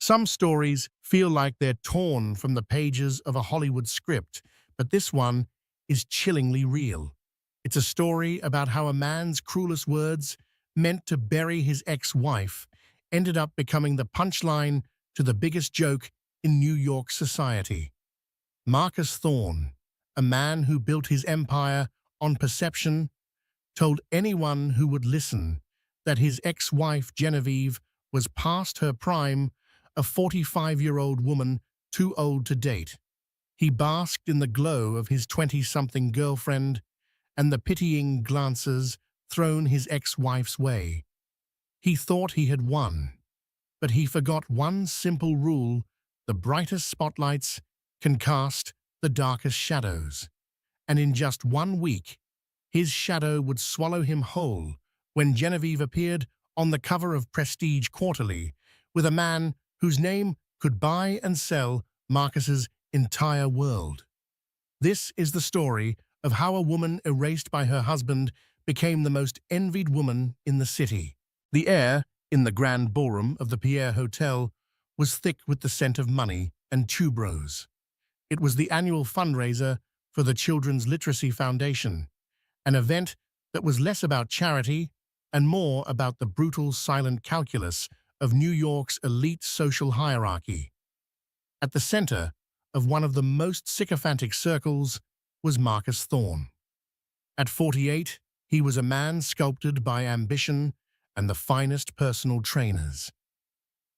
Some stories feel like they're torn from the pages of a Hollywood script, but this one is chillingly real. It's a story about how a man's cruelest words, meant to bury his ex-wife, ended up becoming the punchline to the biggest joke in New York society. Marcus Thorne, a man who built his empire on perception, told anyone who would listen that his ex-wife Genevieve was past her prime, a 45-year-old woman too old to date. He basked in the glow of his 20-something girlfriend and the pitying glances thrown his ex-wife's way. He thought he had won, but he forgot one simple rule: the brightest spotlights can cast the darkest shadows. And in just 1 week, his shadow would swallow him whole when Genevieve appeared on the cover of Prestige Quarterly with a man whose name could buy and sell Marcus's entire world. This is the story of how a woman erased by her husband became the most envied woman in the city. The air in the grand ballroom of the Pierre Hotel was thick with the scent of money and tuberose. It was the annual fundraiser for the Children's Literacy Foundation, an event that was less about charity and more about the brutal silent calculus of New York's elite social hierarchy. At the center of one of the most sycophantic circles was Marcus Thorne. At 48, he was a man sculpted by ambition and the finest personal trainers.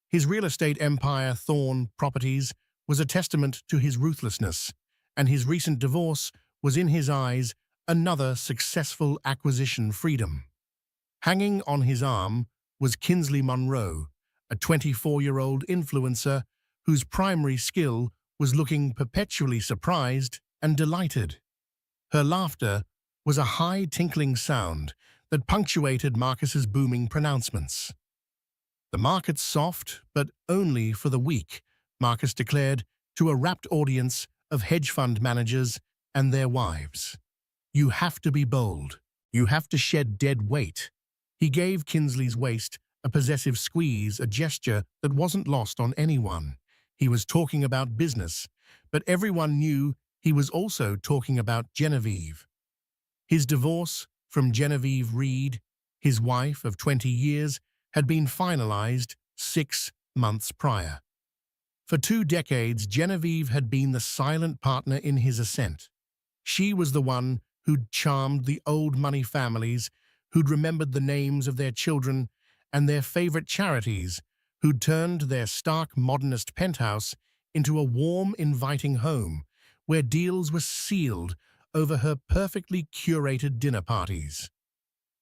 His real estate empire, Thorne Properties, was a testament to his ruthlessness, and his recent divorce was, in his eyes, another successful acquisition freedom. Hanging on his arm was Kinsley Monroe, a 24-year-old influencer whose primary skill was looking perpetually surprised and delighted. Her laughter was a high tinkling sound that punctuated Marcus's booming pronouncements. "The market's soft, but only for the weak," Marcus declared to a rapt audience of hedge fund managers and their wives. "You have to be bold. You have to shed dead weight." He gave Kinsley's waist a possessive squeeze, a gesture that wasn't lost on anyone. He was talking about business, but everyone knew he was also talking about Genevieve. His divorce from Genevieve Reed, his wife of 20 years, had been finalized 6 months prior. For 2 decades, Genevieve had been the silent partner in his ascent. She was the one who'd charmed the old money families, who'd remembered the names of their children and their favorite charities, who'd turned their stark modernist penthouse into a warm, inviting home where deals were sealed over her perfectly curated dinner parties.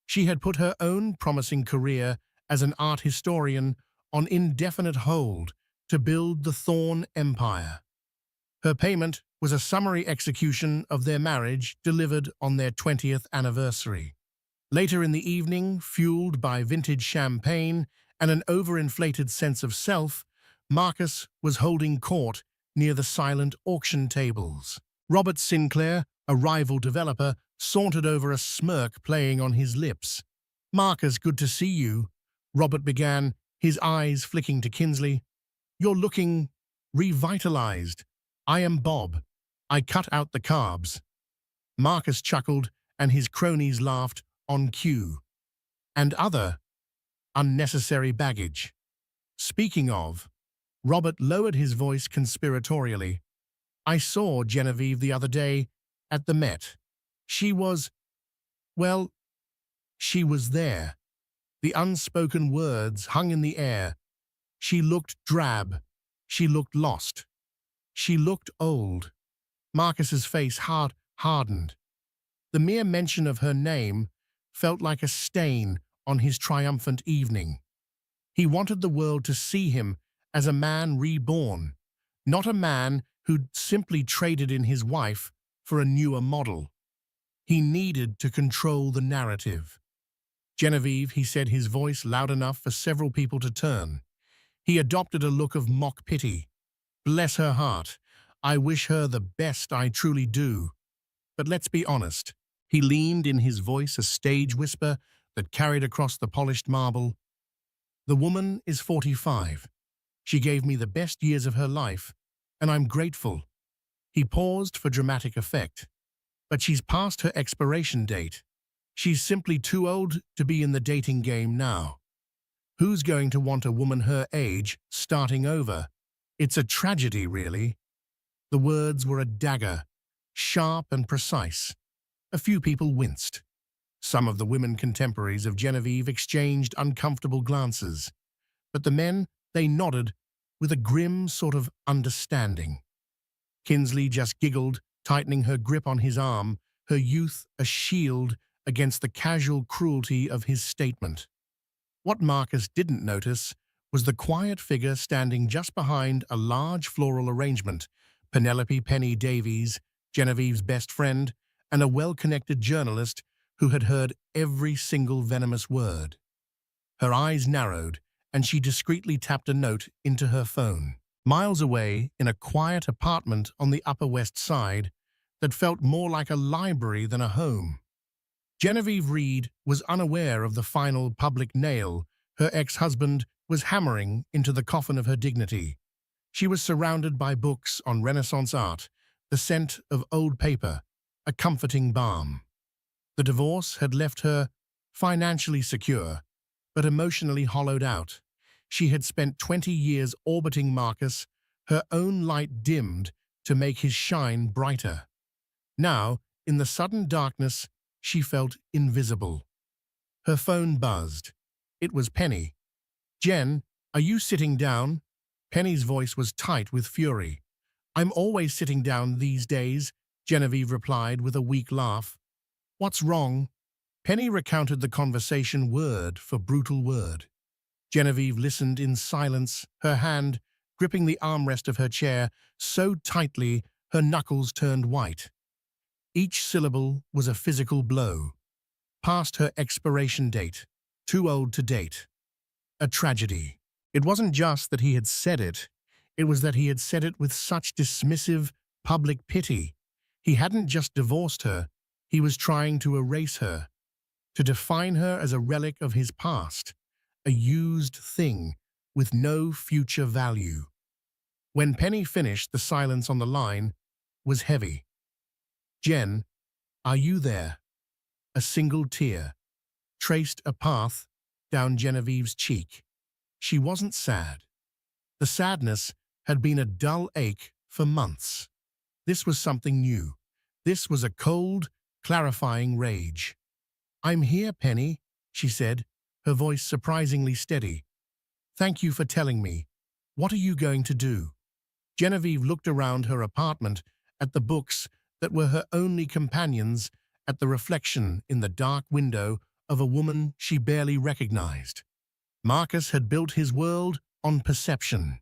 She had put her own promising career as an art historian on indefinite hold to build the Thorne empire. Her payment was a summary execution of their marriage delivered on their 20th anniversary. Later in the evening, fueled by vintage champagne and an overinflated sense of self, Marcus was holding court near the silent auction tables. Robert Sinclair, a rival developer, sauntered over, a smirk playing on his lips. "Marcus, good to see you," Robert began, his eyes flicking to Kinsley. "You're looking revitalized." "I am Bob. I cut out the carbs." Marcus chuckled, and his cronies laughed on cue. "And other unnecessary baggage." "Speaking of," Robert lowered his voice conspiratorially, "I saw Genevieve the other day at the Met. She was, well, she was there." The unspoken words hung in the air. She looked drab. She looked lost. She looked old. Marcus's face hardened. The mere mention of her name felt like a stain on his triumphant evening. He wanted the world to see him as a man reborn, not a man who'd simply traded in his wife for a newer model. He needed to control the narrative. "Genevieve," he said, his voice loud enough for several people to turn. He adopted a look of mock pity. "Bless her heart. I wish her the best, I truly do. But let's be honest." He leaned, in his voice a stage whisper that carried across the polished marble. "The woman is 45. She gave me the best years of her life, and I'm grateful." He paused for dramatic effect. "But she's past her expiration date. She's simply too old to be in the dating game now. Who's going to want a woman her age starting over? It's a tragedy, really." The words were a dagger, sharp and precise. A few people winced. Some of the women contemporaries of Genevieve exchanged uncomfortable glances, but the men, they nodded with a grim sort of understanding. Kinsley just giggled, tightening her grip on his arm, her youth a shield against the casual cruelty of his statement. What Marcus didn't notice was the quiet figure standing just behind a large floral arrangement, Penelope Penny Davies, Genevieve's best friend, and a well-connected journalist who had heard every single venomous word. Her eyes narrowed, and she discreetly tapped a note into her phone. Miles away, in a quiet apartment on the Upper West Side that felt more like a library than a home, Genevieve Reed was unaware of the final public nail her ex-husband was hammering into the coffin of her dignity. She was surrounded by books on Renaissance art, the scent of old paper, a comforting balm. The divorce had left her financially secure, but emotionally hollowed out. She had spent 20 years orbiting Marcus, her own light dimmed to make his shine brighter. Now, in the sudden darkness, she felt invisible. Her phone buzzed. It was Penny. "Jen, are you sitting down?" Penny's voice was tight with fury. "I'm always sitting down these days," Genevieve replied with a weak laugh. "What's wrong?" Penny recounted the conversation word for brutal word. Genevieve listened in silence, her hand gripping the armrest of her chair so tightly her knuckles turned white. Each syllable was a physical blow. Past her expiration date, too old to date. A tragedy. It wasn't just that he had said it was that he had said it with such dismissive, public pity. He hadn't just divorced her, he was trying to erase her, to define her as a relic of his past, a used thing with no future value. When Penny finished, the silence on the line was heavy. "Jen, are you there?" A single tear traced a path down Genevieve's cheek. She wasn't sad. The sadness had been a dull ache for months. This was something new. This was a cold, clarifying rage. "I'm here, Penny," she said, her voice surprisingly steady. "Thank you for telling me. What are you going to do?" Genevieve looked around her apartment, at the books that were her only companions, at the reflection in the dark window of a woman she barely recognized. Marcus had built his world on perception.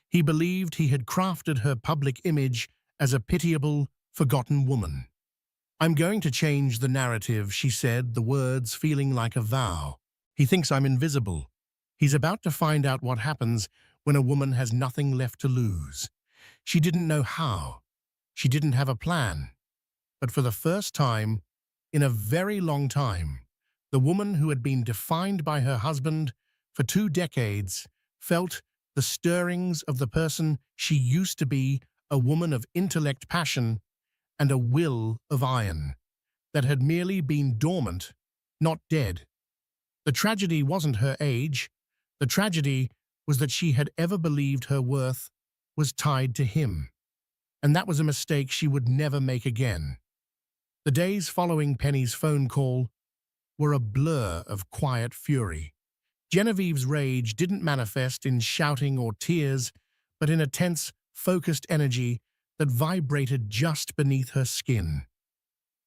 He believed he had crafted her public image as a pitiable, forgotten woman. "I'm going to change the narrative," she said, the words feeling like a vow. "He thinks I'm invisible. He's about to find out what happens when a woman has nothing left to lose." She didn't know how. She didn't have a plan. But for the first time, in a very long time, the woman who had been defined by her husband for 2 decades felt the stirrings of the person she used to be, a woman of intellect, passion, and a will of iron that had merely been dormant, not dead. The tragedy wasn't her age. The tragedy was that she had ever believed her worth was tied to him. And that was a mistake she would never make again. The days following Penny's phone call were a blur of quiet fury. Genevieve's rage didn't manifest in shouting or tears, but in a tense, focused energy that vibrated just beneath her skin.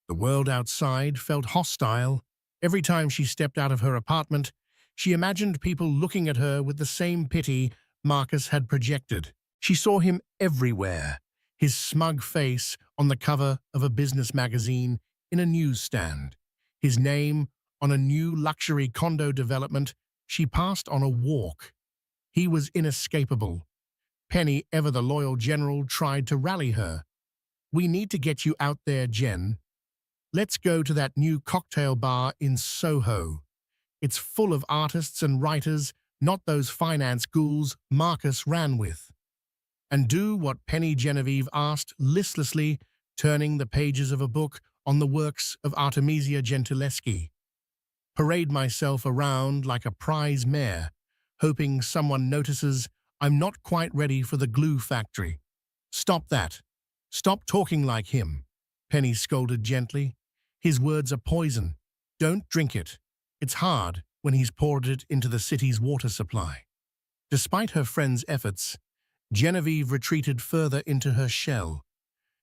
The world outside felt hostile. Every time she stepped out of her apartment, she imagined people looking at her with the same pity Marcus had projected. She saw him everywhere, his smug face on the cover of a business magazine in a newsstand, his name on a new luxury condo development she passed on a walk. He was inescapable. Penny, ever the loyal general, tried to rally her. "We need to get you out there, Jen. Let's go to that new cocktail bar in Soho. It's full of artists and writers not those finance ghouls Marcus ran with. And do what Penny Genevieve asked listlessly, turning the pages of a book on the works of Artemisia Gentileschi. Parade myself around like a prize mare, hoping someone notices I'm not quite ready for the glue factory. Stop that. Stop talking like him, Penny scolded gently. His words are poison. Don't drink it. It's hard when he's poured it into the city's water supply. Despite her friend's efforts, Genevieve retreated further into her shell.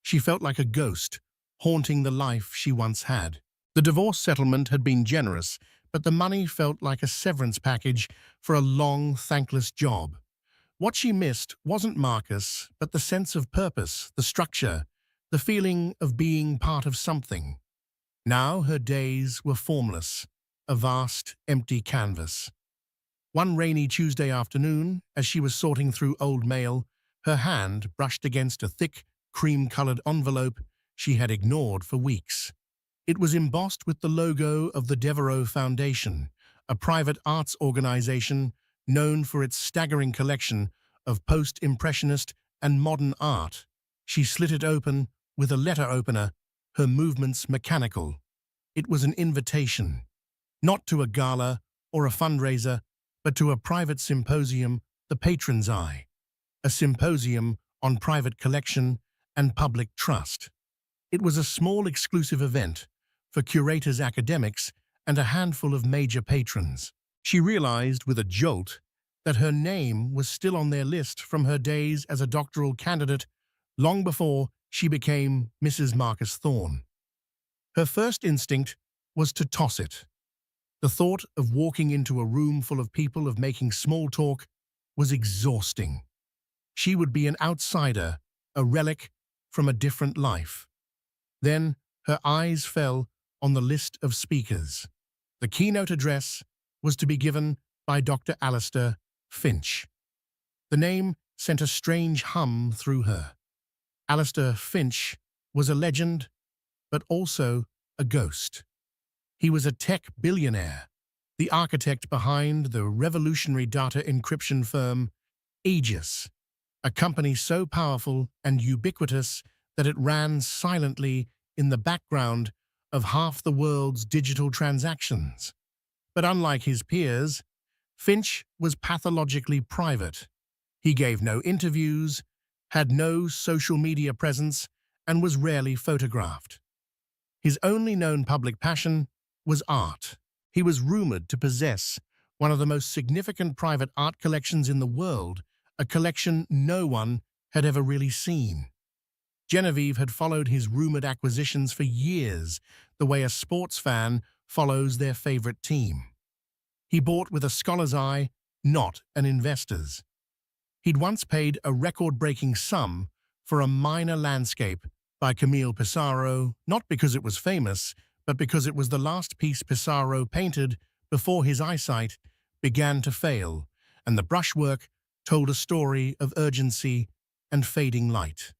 She felt like a ghost, haunting the life she once had. The divorce settlement had been generous, but the money felt like a severance package for a long, thankless job. What she missed wasn't Marcus, but the sense of purpose, the structure, the feeling of being part of something. Now her days were formless, a vast, empty canvas. One rainy Tuesday afternoon, as she was sorting through old mail, her hand brushed against a thick, cream-colored envelope she had ignored for weeks. It was embossed with the logo of the Devereux Foundation, a private arts organization known for its staggering collection of post-impressionist and modern art. She slit it open with a letter opener, her movements mechanical. It was an invitation, not to a gala or a fundraiser, but to a private symposium, the Patron's Eye, a symposium on private collection and public trust. It was a small exclusive event for curators, academics, and a handful of major patrons. She realized with a jolt that her name was still on their list from her days as a doctoral candidate long before she became Mrs. Marcus Thorne. Her first instinct was to toss it. The thought of walking into a room full of people, of making small talk, was exhausting. She would be an outsider, a relic from a different life. Then her eyes fell on the list of speakers. The keynote address was to be given by Dr. Alistair Finch. The name sent a strange hum through her. Alistair Finch was a legend, but also a ghost. He was a tech billionaire, the architect behind the revolutionary data encryption firm Aegis, a company so powerful and ubiquitous that it ran silently in the background of half the world's digital transactions. But unlike his peers, Finch was pathologically private. He gave no interviews, had no social media presence, and was rarely photographed. His only known public passion was art. He was rumored to possess one of the most significant private art collections in the world, a collection no one had ever really seen. Genevieve had followed his rumored acquisitions for years, the way a sports fan follows their favorite team. He bought with a scholar's eye, not an investor's. He'd once paid a record-breaking sum for a minor landscape by Camille Pissarro, not because it was famous, but because it was the last piece Pissarro painted before his eyesight began to fail, and the brushwork told a story of urgency and fading light.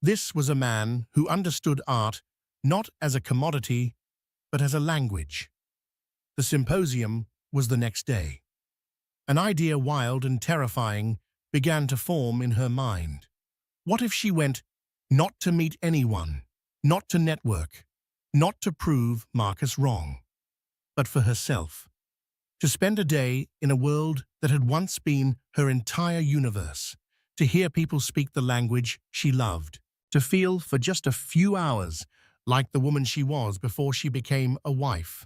This was a man who understood art not as a commodity, but as a language. The symposium was the next day. An idea wild and terrifying began to form in her mind. What if she went not to meet anyone, not to network, not to prove Marcus wrong, but for herself? To spend a day in a world that had once been her entire universe, to hear people speak the language she loved, to feel for just a few hours like the woman she was before she became a wife.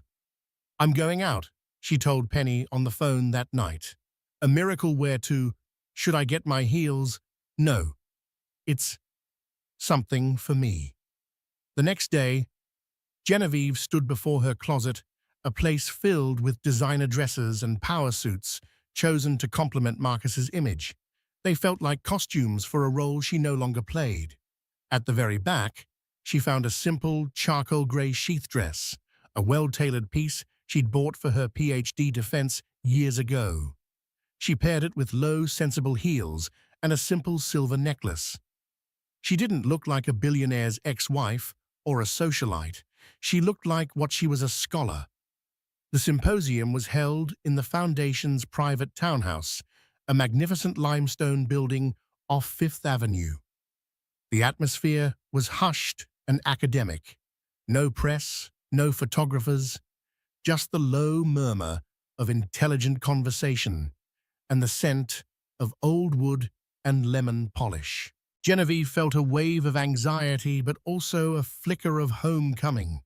"I'm going out," she told Penny on the phone that night. "A miracle where to, should I get my heels? No. It's something for me." The next day, Genevieve stood before her closet, a place filled with designer dresses and power suits chosen to complement Marcus's image. They felt like costumes for a role she no longer played. At the very back, she found a simple charcoal gray sheath dress, a well-tailored piece she'd bought for her PhD defense years ago. She paired it with low, sensible heels and a simple silver necklace. She didn't look like a billionaire's ex-wife or a socialite. She looked like what she was: a scholar. The symposium was held in the Foundation's private townhouse, a magnificent limestone building off Fifth Avenue. The atmosphere was hushed and academic. No press, no photographers, just the low murmur of intelligent conversation and the scent of old wood and lemon polish. Genevieve felt a wave of anxiety but also a flicker of homecoming.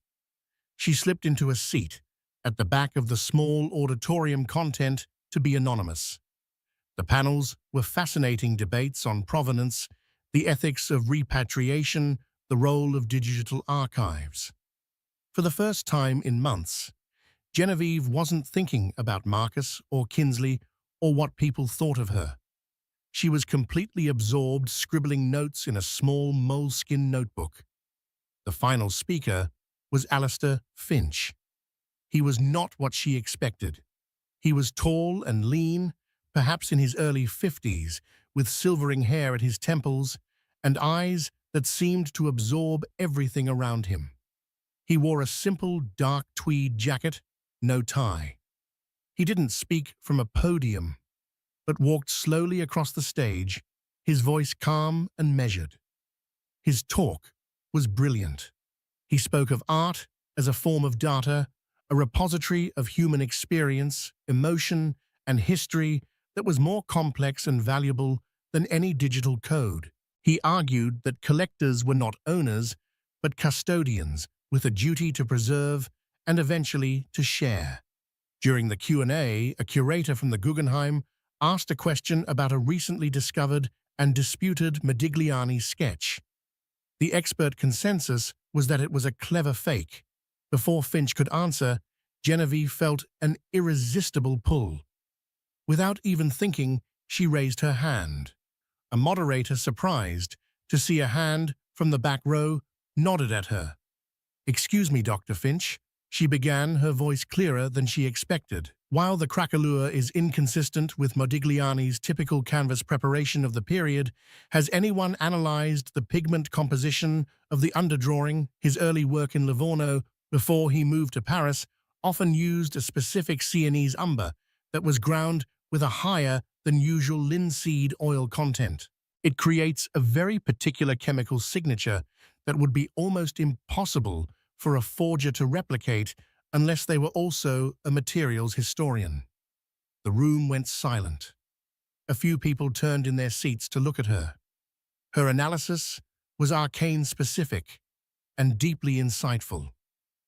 She slipped into a seat at the back of the small auditorium content to be anonymous. The panels were fascinating debates on provenance, the ethics of repatriation, the role of digital archives. For the first time in months, Genevieve wasn't thinking about Marcus or Kinsley or what people thought of her. She was completely absorbed, scribbling notes in a small moleskin notebook. The final speaker was Alistair Finch. He was not what she expected. He was tall and lean, perhaps in his early 50s, with silvering hair at his temples and eyes that seemed to absorb everything around him. He wore a simple dark tweed jacket, no tie. He didn't speak from a podium, but walked slowly across the stage, his voice calm and measured. His talk was brilliant. He spoke of art as a form of data, a repository of human experience, emotion, and history that was more complex and valuable than any digital code. He argued that collectors were not owners, but custodians with a duty to preserve and eventually to share. During the Q&A, a curator from the Guggenheim asked a question about a recently discovered and disputed Modigliani sketch. The expert consensus was that it was a clever fake. Before Finch could answer, Genevieve felt an irresistible pull. Without even thinking, she raised her hand. A moderator, surprised to see a hand from the back row, nodded at her. "Excuse me, Dr. Finch," she began, her voice clearer than she expected. While the craquelure is inconsistent with Modigliani's typical canvas preparation of the period, has anyone analyzed the pigment composition of the underdrawing? His early work in Livorno, before he moved to Paris, often used a specific Sienese umber that was ground with a higher than usual linseed oil content. It creates a very particular chemical signature that would be almost impossible for a forger to replicate unless they were also a materials historian. The room went silent. A few people turned in their seats to look at her. Her analysis was arcane specific and deeply insightful.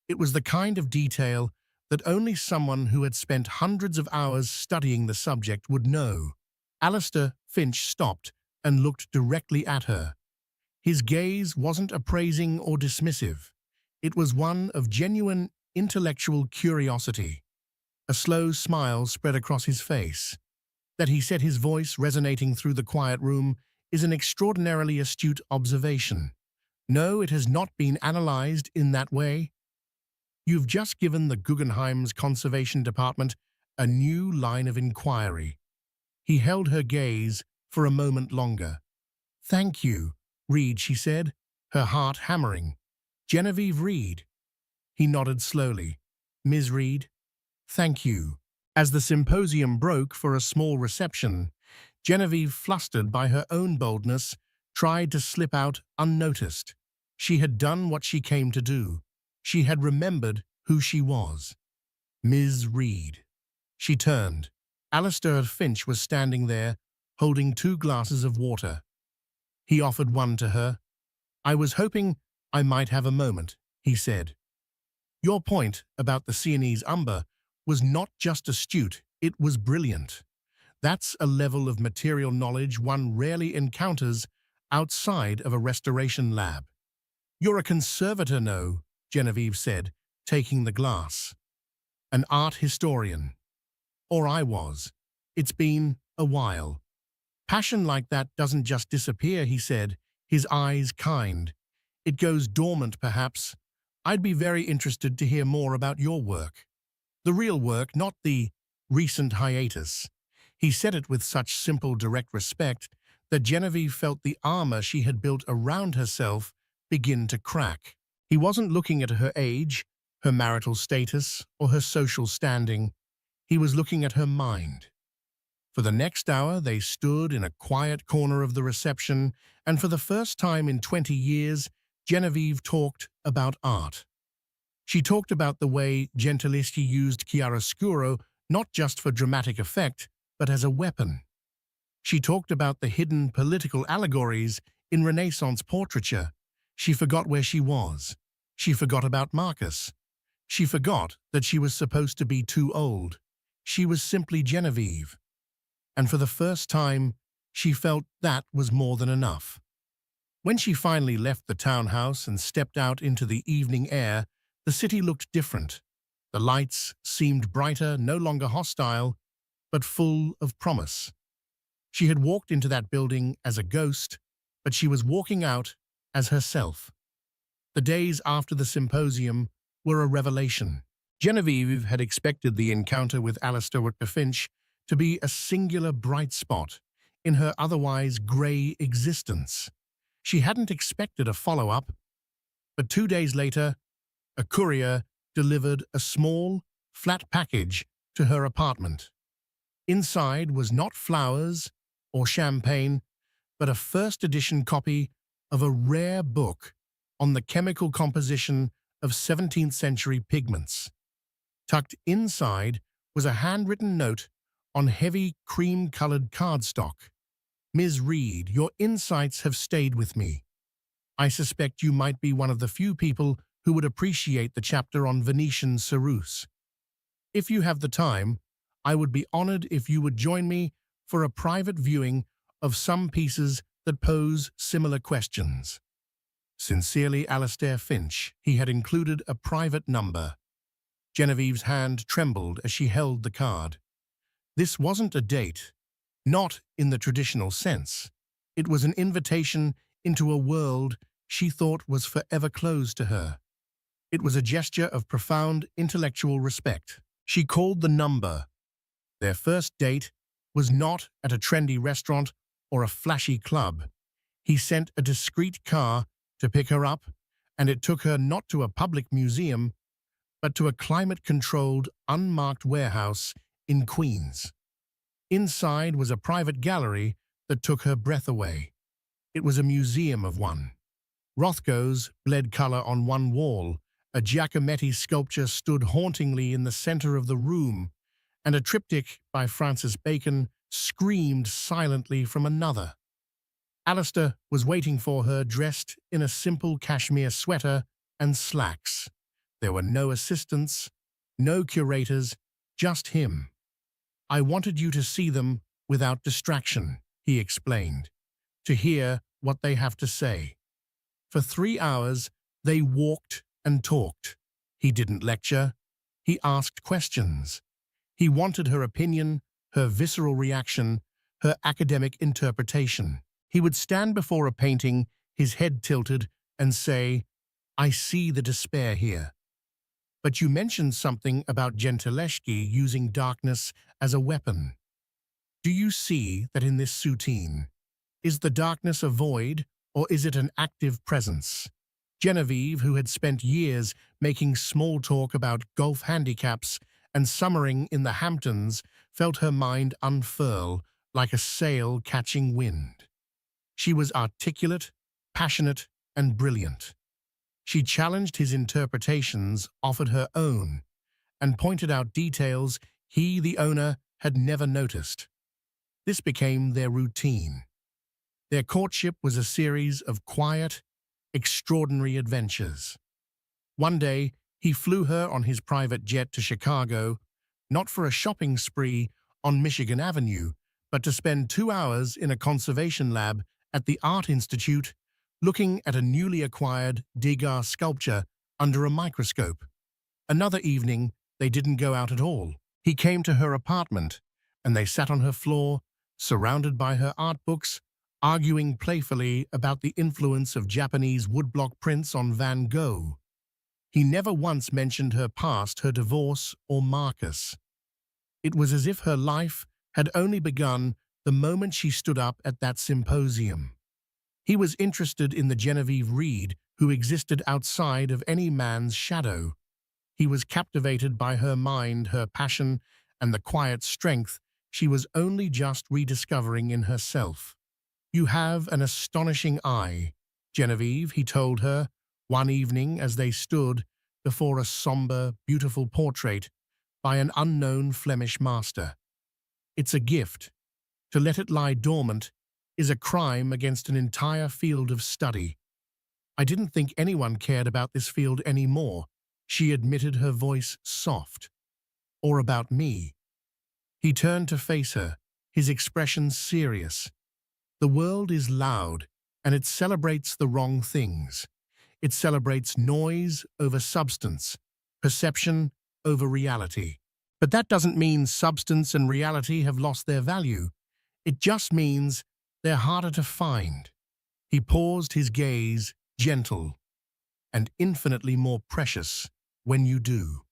It was the kind of detail that only someone who had spent hundreds of hours studying the subject would know. Alistair Finch stopped and looked directly at her. His gaze wasn't appraising or dismissive. It was one of genuine intellectual curiosity. A slow smile spread across his face. That he said, his voice resonating through the quiet room, is an extraordinarily astute observation. No, it has not been analyzed in that way. You've just given the Guggenheim's Conservation Department a new line of inquiry. He held her gaze for a moment longer. "Thank you, Reed," she said, her heart hammering. "Genevieve Reed." He nodded slowly. "Ms. Reed, thank you." As the symposium broke for a small reception, Genevieve, flustered by her own boldness, tried to slip out unnoticed. She had done what she came to do. She had remembered who she was. Ms. Reed. She turned. Alistair Finch was standing there, holding 2 glasses of water. He offered one to her. "I was hoping I might have a moment," he said. "Your point about the Sienese umber was not just astute, it was brilliant. That's a level of material knowledge one rarely encounters outside of a restoration lab." "You're a conservator, no?" Genevieve said, taking the glass. "An art historian. Or I was. It's been a while." "Passion like that doesn't just disappear," he said, his eyes kind. "It goes dormant, perhaps. I'd be very interested to hear more about your work. The real work, not the recent hiatus." He said it with such simple, direct respect that Genevieve felt the armor she had built around herself begin to crack. He wasn't looking at her age, her marital status, or her social standing. He was looking at her mind. For the next hour, they stood in a quiet corner of the reception, and for the first time in 20 years, Genevieve talked about art. She talked about the way Gentileschi used chiaroscuro not just for dramatic effect, but as a weapon. She talked about the hidden political allegories in Renaissance portraiture. She forgot where she was. She forgot about Marcus. She forgot that she was supposed to be too old. She was simply Genevieve. And for the first time, she felt that was more than enough. When she finally left the townhouse and stepped out into the evening air, the city looked different. The lights seemed brighter, no longer hostile, but full of promise. She had walked into that building as a ghost, but she was walking out as herself. The days after the symposium were a revelation. Genevieve had expected the encounter with Alistair Finch to be a singular bright spot in her otherwise grey existence. She hadn't expected a follow-up, but 2 days later, a courier delivered a small, flat package to her apartment. Inside was not flowers or champagne, but a first-edition copy of a rare book on the chemical composition of 17th-century pigments. Tucked inside was a handwritten note on heavy cream-colored cardstock. Ms. Reed, your insights have stayed with me. I suspect you might be one of the few people who would appreciate the chapter on Venetian ceruse. If you have the time, I would be honored if you would join me for a private viewing of some pieces that pose similar questions. Sincerely, Alistair Finch. He had included a private number. Genevieve's hand trembled as she held the card. This wasn't a date, not in the traditional sense. It was an invitation into a world she thought was forever closed to her. It was a gesture of profound intellectual respect. She called the number. Their first date was not at a trendy restaurant or a flashy club. He sent a discreet car to pick her up, and it took her not to a public museum, but to a climate-controlled, unmarked warehouse in Queens. Inside was a private gallery that took her breath away. It was a museum of one. Rothko's bled color on one wall, a Giacometti sculpture stood hauntingly in the center of the room, and a triptych by Francis Bacon screamed silently from another. Alistair was waiting for her, dressed in a simple cashmere sweater and slacks. There were no assistants, no curators, just him. I wanted you to see them without distraction, he explained, to hear what they have to say. For 3 hours, they walked and talked. He didn't lecture. He asked questions. He wanted her opinion, her visceral reaction, her academic interpretation. He would stand before a painting, his head tilted, and say, I see the despair here. But you mentioned something about Gentileschi using darkness as a weapon. Do you see that in this soutine? Is the darkness a void, or is it an active presence? Genevieve, who had spent years making small talk about golf handicaps and summering in the Hamptons, felt her mind unfurl like a sail catching wind. She was articulate, passionate, and brilliant. She challenged his interpretations, offered her own, and pointed out details he, the owner, had never noticed. This became their routine. Their courtship was a series of quiet, extraordinary adventures. One day, he flew her on his private jet to Chicago, not for a shopping spree on Michigan Avenue, but to spend 2 hours in a conservation lab at the Art Institute, looking at a newly acquired Degas sculpture under a microscope. Another evening, they didn't go out at all. He came to her apartment, and they sat on her floor, surrounded by her art books, arguing playfully about the influence of Japanese woodblock prints on Van Gogh. He never once mentioned her past, her divorce, or Marcus. It was as if her life had only begun the moment she stood up at that symposium. He was interested in the Genevieve Reed who existed outside of any man's shadow. He was captivated by her mind, her passion, and the quiet strength she was only just rediscovering in herself. "You have an astonishing eye, Genevieve," he told her one evening as they stood before a somber, beautiful portrait by an unknown Flemish master. "It's a gift. To let it lie dormant is a crime against an entire field of study. I didn't think anyone cared about this field anymore," she admitted, her voice soft. "Or about me." He turned to face her, his expression serious. "The world is loud, and it celebrates the wrong things. It celebrates noise over substance, perception over reality. But that doesn't mean substance and reality have lost their value. It just means they're harder to find." He paused, his gaze gentle and infinitely more precious when you do.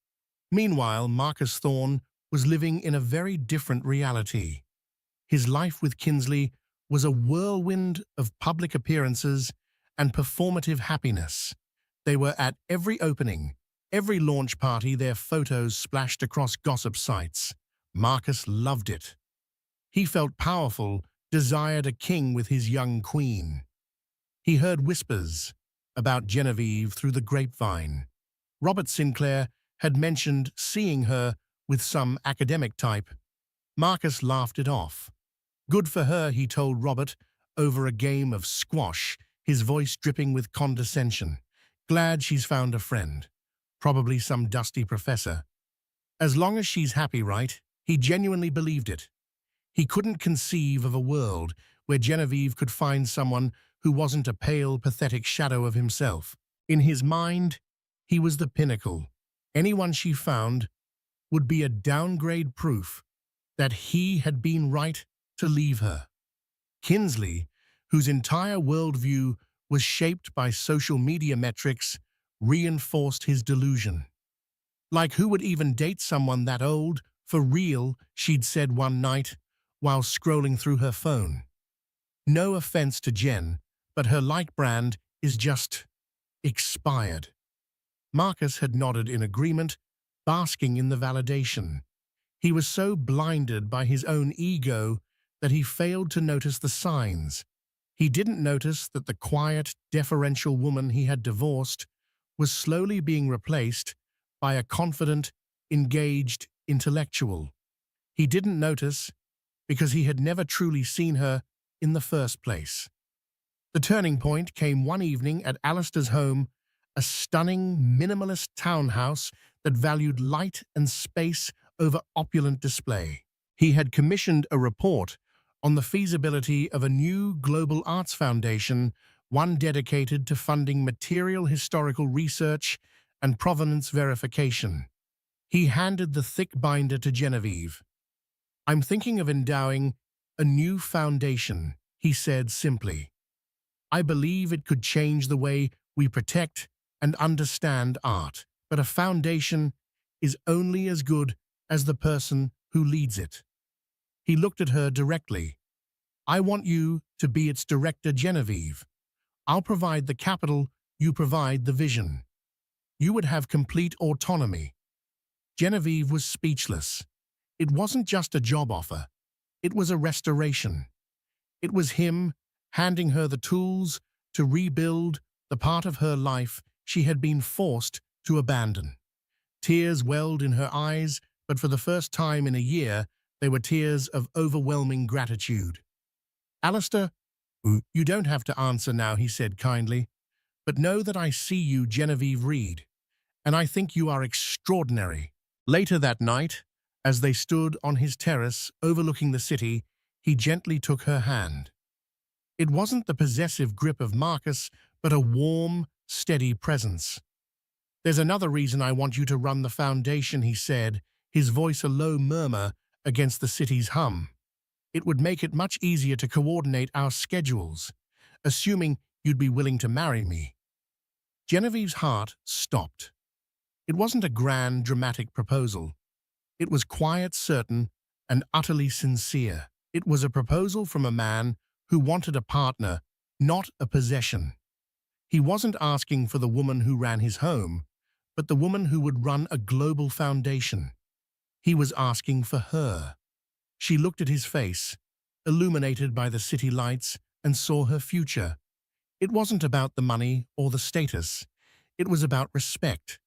Meanwhile, Marcus Thorne was living in a very different reality. His life with Kinsley was a whirlwind of public appearances and performative happiness. They were at every opening, every launch party, their photos splashed across gossip sites. Marcus loved it. He felt powerful, desired a king with his young queen. He heard whispers about Genevieve through the grapevine. Robert Sinclair had mentioned seeing her with some academic type. Marcus laughed it off. "Good for her," he told Robert over a game of squash, his voice dripping with condescension. "Glad she's found a friend. Probably some dusty professor. As long as she's happy, right?" He genuinely believed it. He couldn't conceive of a world where Genevieve could find someone who wasn't a pale, pathetic shadow of himself. In his mind, he was the pinnacle. Anyone she found would be a downgrade proof that he had been right to leave her. Kinsley, whose entire worldview was shaped by social media metrics, reinforced his delusion. "Like, who would even date someone that old, for real," she'd said one night while scrolling through her phone. "No offense to Jen, but her like brand is just expired." Marcus had nodded in agreement, basking in the validation. He was so blinded by his own ego that he failed to notice the signs. He didn't notice that the quiet, deferential woman he had divorced was slowly being replaced by a confident, engaged intellectual. He didn't notice because he had never truly seen her in the first place. The turning point came one evening at Alistair's home, a stunning, minimalist townhouse that valued light and space over opulent display. He had commissioned a report on the feasibility of a new global arts foundation, one dedicated to funding material historical research and provenance verification. He handed the thick binder to Genevieve. "I'm thinking of endowing a new foundation," he said simply. "I believe it could change the way we protect and understand art, but a foundation is only as good as the person who leads it." He looked at her directly. "I want you to be its director, Genevieve. I'll provide the capital, you provide the vision. You would have complete autonomy." Genevieve was speechless. It wasn't just a job offer. It was a restoration. It was him handing her the tools to rebuild the part of her life she had been forced to abandon. Tears welled in her eyes, but for the first time in a year, they were tears of overwhelming gratitude. "Alistair, you don't have to answer now," he said kindly, "but know that I see you, Genevieve Reed, and I think you are extraordinary." Later that night, as they stood on his terrace overlooking the city, he gently took her hand. It wasn't the possessive grip of Marcus, but a warm, steady presence. "There's another reason I want you to run the foundation," he said, his voice a low murmur against the city's hum. "It would make it much easier to coordinate our schedules, assuming you'd be willing to marry me." Genevieve's heart stopped. It wasn't a grand, dramatic proposal. It was quiet, certain, and utterly sincere. It was a proposal from a man who wanted a partner, not a possession. He wasn't asking for the woman who ran his home, but the woman who would run a global foundation. He was asking for her. She looked at his face, illuminated by the city lights, and saw her future. It wasn't about the money or the status. It was about respect.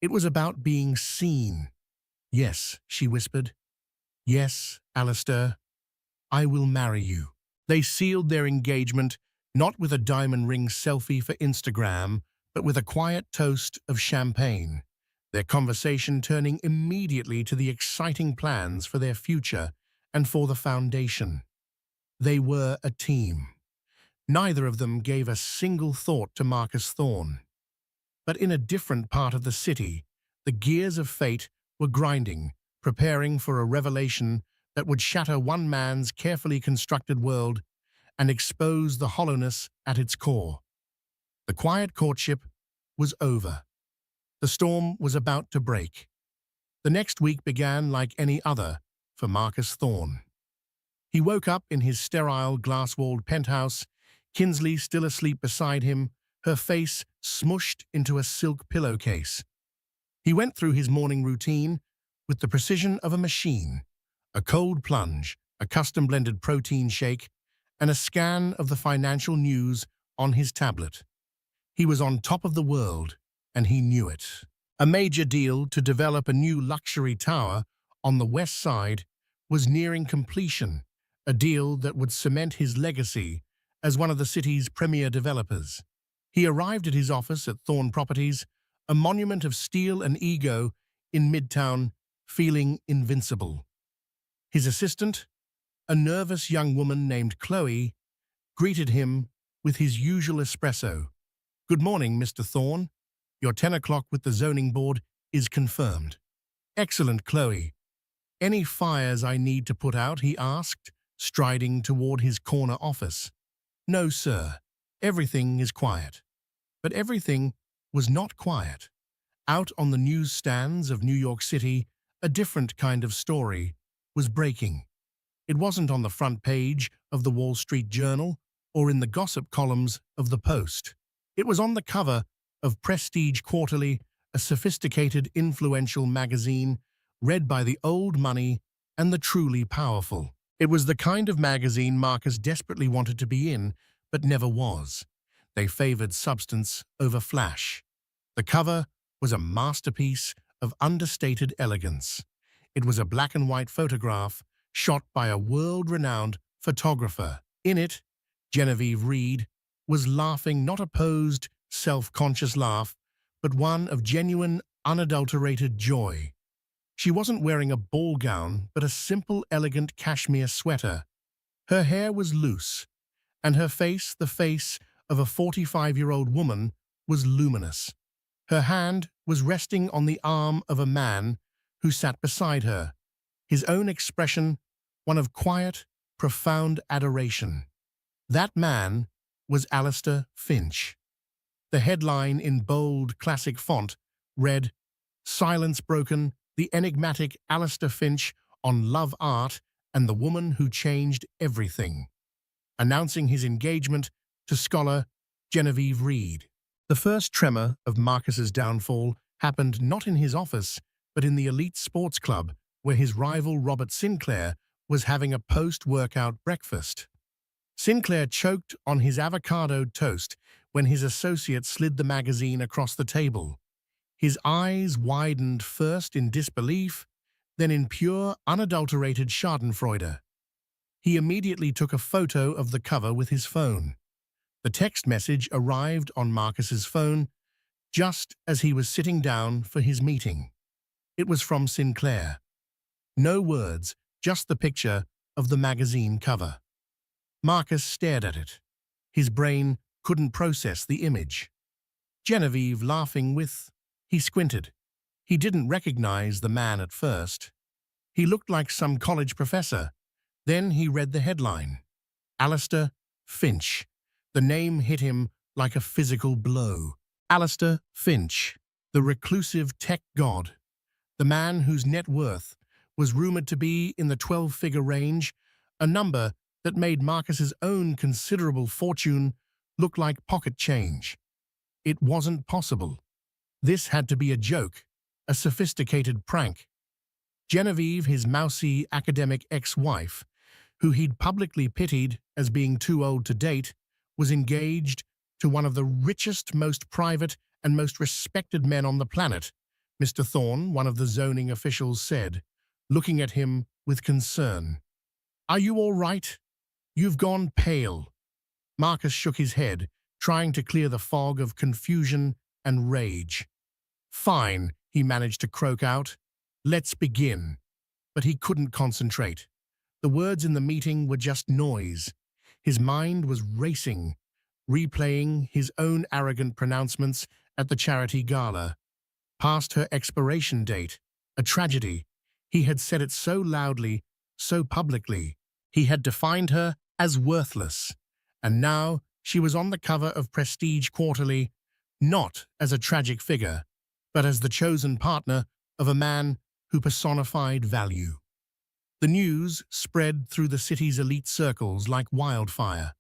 It was about being seen. "Yes," she whispered. "Yes, Alistair, I will marry you." They sealed their engagement not with a diamond ring selfie for Instagram, but with a quiet toast of champagne, their conversation turning immediately to the exciting plans for their future and for the foundation. They were a team. Neither of them gave a single thought to Marcus Thorne. But in a different part of the city, the gears of fate were grinding, preparing for a revelation that would shatter one man's carefully constructed world and expose the hollowness at its core. The quiet courtship was over. The storm was about to break. The next week began like any other for Marcus Thorne. He woke up in his sterile, glass-walled penthouse, Kinsley still asleep beside him, her face smushed into a silk pillowcase. He went through his morning routine with the precision of a machine: a cold plunge, a custom-blended protein shake, and a scan of the financial news on his tablet. He was on top of the world, and he knew it. A major deal to develop a new luxury tower on the west side was nearing completion, a deal that would cement his legacy as one of the city's premier developers. He arrived at his office at Thorne Properties, a monument of steel and ego in Midtown, feeling invincible. His assistant, a nervous young woman named Chloe, greeted him with his usual espresso. "Good morning, Mr. Thorne. Your 10 o'clock with the zoning board is confirmed." "Excellent, Chloe. Any fires I need to put out?" he asked, striding toward his corner office. "No, sir. Everything is quiet." But everything was not quiet. Out on the newsstands of New York City, a different kind of story was breaking. It wasn't on the front page of the Wall Street Journal or in the gossip columns of the Post. It was on the cover of Prestige Quarterly, a sophisticated, influential magazine read by the old money and the truly powerful. It was the kind of magazine Marcus desperately wanted to be in, but never was. They favored substance over flash. The cover was a masterpiece of understated elegance. It was a black-and-white photograph shot by a world-renowned photographer. In it, Genevieve Reed was laughing, not a posed, self-conscious laugh, but one of genuine, unadulterated joy. She wasn't wearing a ball gown, but a simple, elegant cashmere sweater. Her hair was loose, and her face, the face of a 45-year-old woman, was luminous. Her hand was resting on the arm of a man who sat beside her, his own expression one of quiet, profound adoration. That man was Alistair Finch. The headline in bold, classic font read, "Silence Broken, the enigmatic Alistair Finch on Love, Art, and the Woman Who Changed Everything," announcing his engagement to scholar Genevieve Reed. The first tremor of Marcus's downfall happened not in his office, but in the elite sports club where his rival Robert Sinclair was having a post-workout breakfast. Sinclair choked on his avocado toast when his associate slid the magazine across the table. His eyes widened first in disbelief, then in pure, unadulterated schadenfreude. He immediately took a photo of the cover with his phone. The text message arrived on Marcus's phone just as he was sitting down for his meeting. It was from Sinclair. No words, just the picture of the magazine cover. Marcus stared at it. His brain couldn't process the image. Genevieve laughing with... He squinted. He didn't recognize the man at first. He looked like some college professor. Then he read the headline. Alistair Finch. The name hit him like a physical blow. Alistair Finch, the reclusive tech god. The man whose net worth was rumored to be in the 12-figure range, a number that made Marcus's own considerable fortune look like pocket change. It wasn't possible. This had to be a joke, a sophisticated prank. Genevieve, his mousy academic ex-wife, who he'd publicly pitied as being too old to date, was engaged to one of the richest, most private, and most respected men on the planet, Mr. Thorne, one of the zoning officials said, looking at him with concern. "Are you all right? You've gone pale." Marcus shook his head, trying to clear the fog of confusion and rage. "Fine," he managed to croak out. "Let's begin." But he couldn't concentrate. The words in the meeting were just noise. His mind was racing, replaying his own arrogant pronouncements at the charity gala. Past her expiration date, a tragedy. He had said it so loudly, so publicly. He had defined her as worthless. And now she was on the cover of Prestige Quarterly, not as a tragic figure, but as the chosen partner of a man who personified value. The news spread through the city's elite circles like wildfire.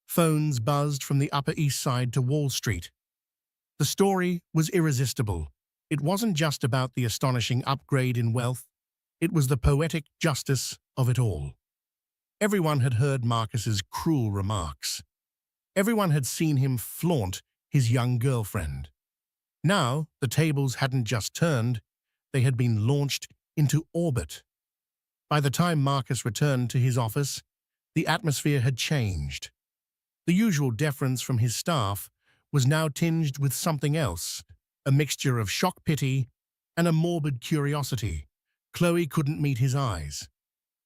Phones buzzed from the Upper East Side to Wall Street. The story was irresistible. It wasn't just about the astonishing upgrade in wealth, it was the poetic justice of it all. Everyone had heard Marcus's cruel remarks. Everyone had seen him flaunt his young girlfriend. Now, the tables hadn't just turned, they had been launched into orbit. By the time Marcus returned to his office, the atmosphere had changed. The usual deference from his staff was now tinged with something else, a mixture of shock pity and a morbid curiosity. Chloe couldn't meet his eyes.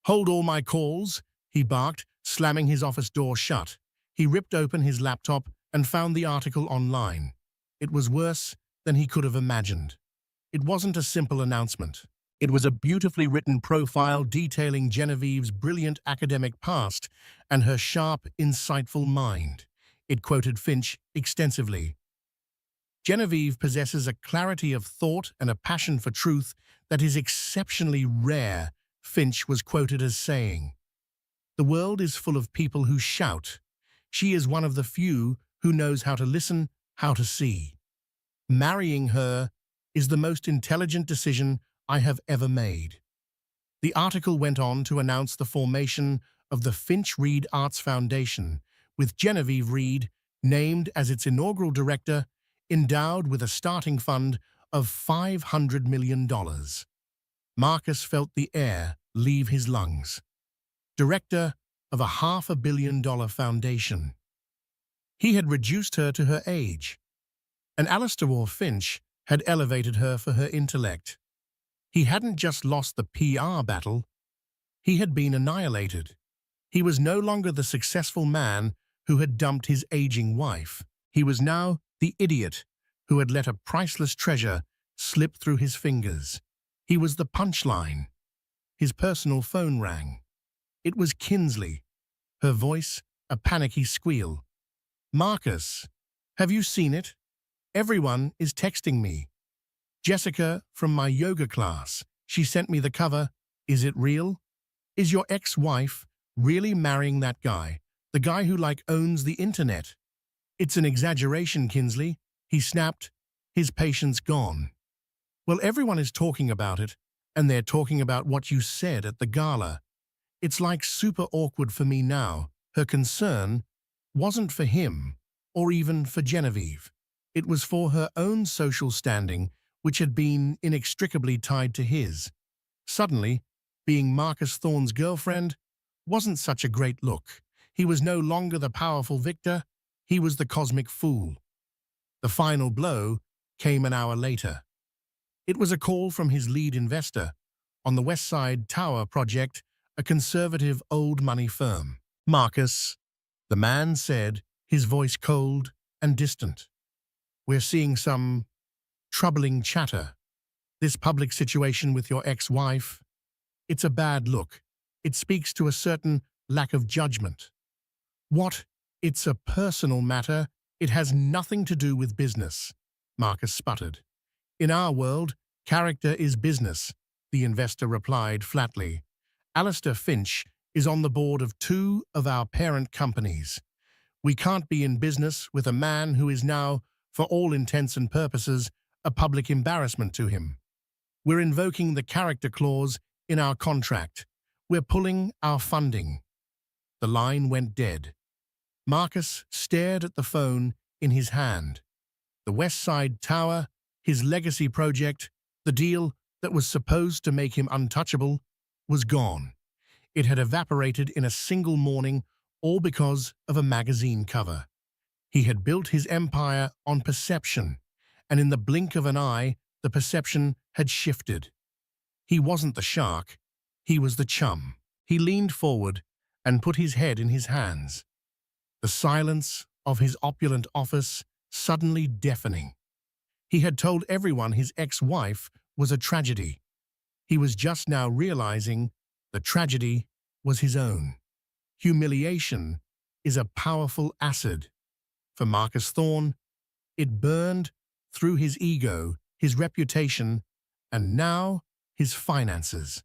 "Hold all my calls," he barked, slamming his office door shut. He ripped open his laptop and found the article online. It was worse than he could have imagined. It wasn't a simple announcement. It was a beautifully written profile detailing Genevieve's brilliant academic past and her sharp, insightful mind. It quoted Finch extensively. "Genevieve possesses a clarity of thought and a passion for truth that is exceptionally rare," Finch was quoted as saying. "The world is full of people who shout. She is one of the few who knows how to listen, how to see. Marrying her is the most intelligent decision I have ever made." The article went on to announce the formation of the Finch Reed Arts Foundation, with Genevieve Reed named as its inaugural director, endowed with a starting fund of $500 million. Marcus felt the air leave his lungs. Director of a $500 million foundation. He had reduced her to her age, and Alistair Finch had elevated her for her intellect. He hadn't just lost the PR battle, he had been annihilated. He was no longer the successful man who had dumped his aging wife. He was now the idiot who had let a priceless treasure slip through his fingers. He was the punchline. His personal phone rang. It was Kinsley, her voice a panicky squeal. "Marcus, have you seen it? Everyone is texting me. Jessica from my yoga class. She sent me the cover. Is it real? Is your ex-wife really marrying that guy? The guy who owns the internet?" "It's an exaggeration, Kinsley," he snapped, his patience gone. "Well, everyone is talking about it, and they're talking about what you said at the gala. It's super awkward for me now." Her concern wasn't for him, or even for Genevieve. It was for her own social standing, which had been inextricably tied to his. Suddenly, being Marcus Thorne's girlfriend wasn't such a great look. He was no longer the powerful victor, he was the cosmic fool. The final blow came an hour later. It was a call from his lead investor on the West Side Tower project, a conservative old money firm. "Marcus," the man said, his voice cold and distant. "We're seeing some troubling chatter. This public situation with your ex-wife, it's a bad look. It speaks to a certain lack of judgment." "What? It's a personal matter. It has nothing to do with business," Marcus sputtered. "In our world, character is business," the investor replied flatly. "Alistair Finch is on the board of 2 of our parent companies. We can't be in business with a man who is now, for all intents and purposes, a public embarrassment to him. We're invoking the character clause in our contract. We're pulling our funding. The line went dead. Marcus stared at the phone in his hand. The West Side Tower, his legacy project, the deal that was supposed to make him untouchable, was gone. It had evaporated in a single morning, all because of a magazine cover. He had built his empire on perception, and in the blink of an eye, the perception had shifted. He wasn't the shark, he was the chum. He leaned forward and put his head in his hands. The silence of his opulent office suddenly deafening. He had told everyone his ex-wife was a tragedy. He was just now realizing the tragedy was his own. Humiliation is a powerful acid. For Marcus Thorne, it burned through his ego, his reputation, and now his finances.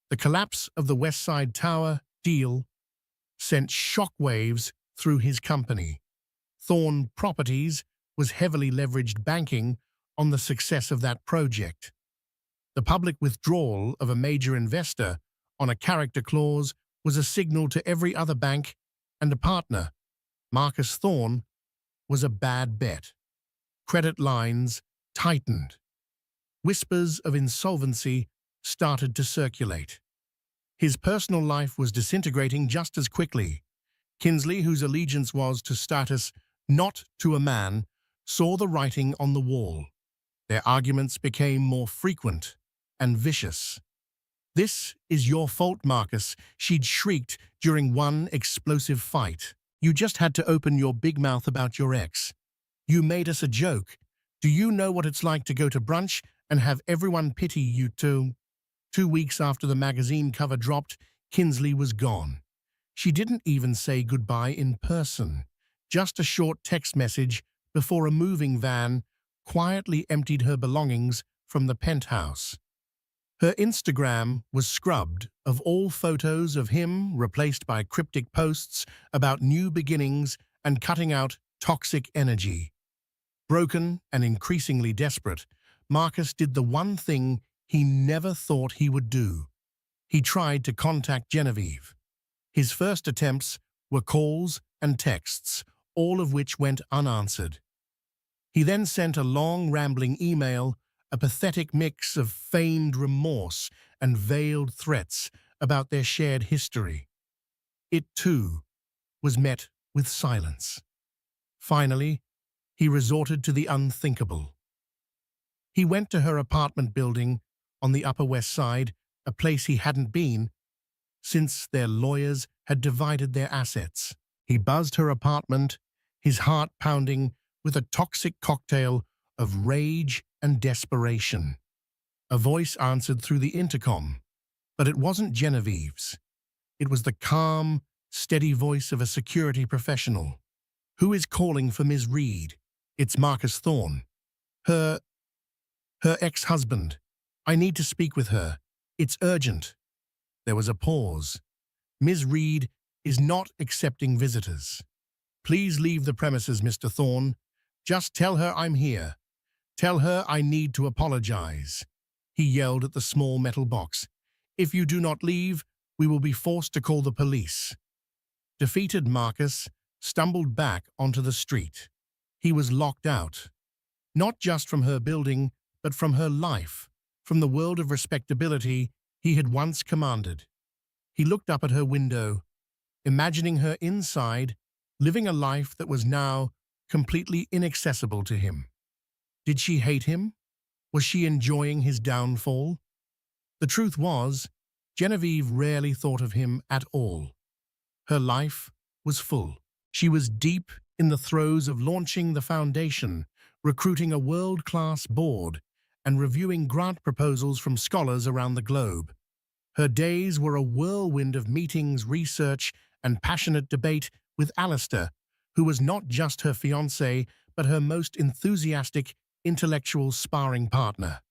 The collapse of the West Side Tower deal sent shockwaves through his company. Thorne Properties was heavily leveraged banking on the success of that project. The public withdrawal of a major investor on a character clause was a signal to every other bank and a partner. Marcus Thorne was a bad bet. Credit lines tightened. Whispers of insolvency started to circulate. His personal life was disintegrating just as quickly. Kinsley, whose allegiance was to status, not to a man, saw the writing on the wall. Their arguments became more frequent and vicious. "This is your fault, Marcus," she'd shrieked during one explosive fight. "You just had to open your big mouth about your ex. You made us a joke. Do you know what it's like to go to brunch and have everyone pity you too?" 2 weeks after the magazine cover dropped, Kinsley was gone. She didn't even say goodbye in person, just a short text message before a moving van quietly emptied her belongings from the penthouse. Her Instagram was scrubbed of all photos of him, replaced by cryptic posts about new beginnings and cutting out toxic energy. Broken and increasingly desperate, Marcus did the one thing he never thought he would do. He tried to contact Genevieve. His first attempts were calls and texts, all of which went unanswered. He then sent a long, rambling email, a pathetic mix of feigned remorse and veiled threats about their shared history. It, too, was met with silence. Finally, he resorted to the unthinkable. He went to her apartment building on the Upper West Side, a place he hadn't been since their lawyers had divided their assets. He buzzed her apartment, his heart pounding with a toxic cocktail of rage and desperation. A voice answered through the intercom, but it wasn't Genevieve's. It was the calm, steady voice of a security professional. "Who is calling for Ms. Reed?" "It's Marcus Thorne. Her ex-husband. I need to speak with her. It's urgent." There was a pause. "Ms. Reed is not accepting visitors. Please leave the premises, Mr. Thorne. Just tell her I'm here. Tell her I need to apologize." He yelled at the small metal box. "If you do not leave, we will be forced to call the police." Defeated, Marcus stumbled back onto the street. He was locked out, not just from her building, but from her life, from the world of respectability he had once commanded. He looked up at her window, imagining her inside, living a life that was now completely inaccessible to him. Did she hate him? Was she enjoying his downfall? The truth was, Genevieve rarely thought of him at all. Her life was full. She was deep in the throes of launching the foundation, recruiting a world-class board, and reviewing grant proposals from scholars around the globe. Her days were a whirlwind of meetings, research, and passionate debate with Alistair, who was not just her fiancé, but her most enthusiastic, intellectual sparring partner.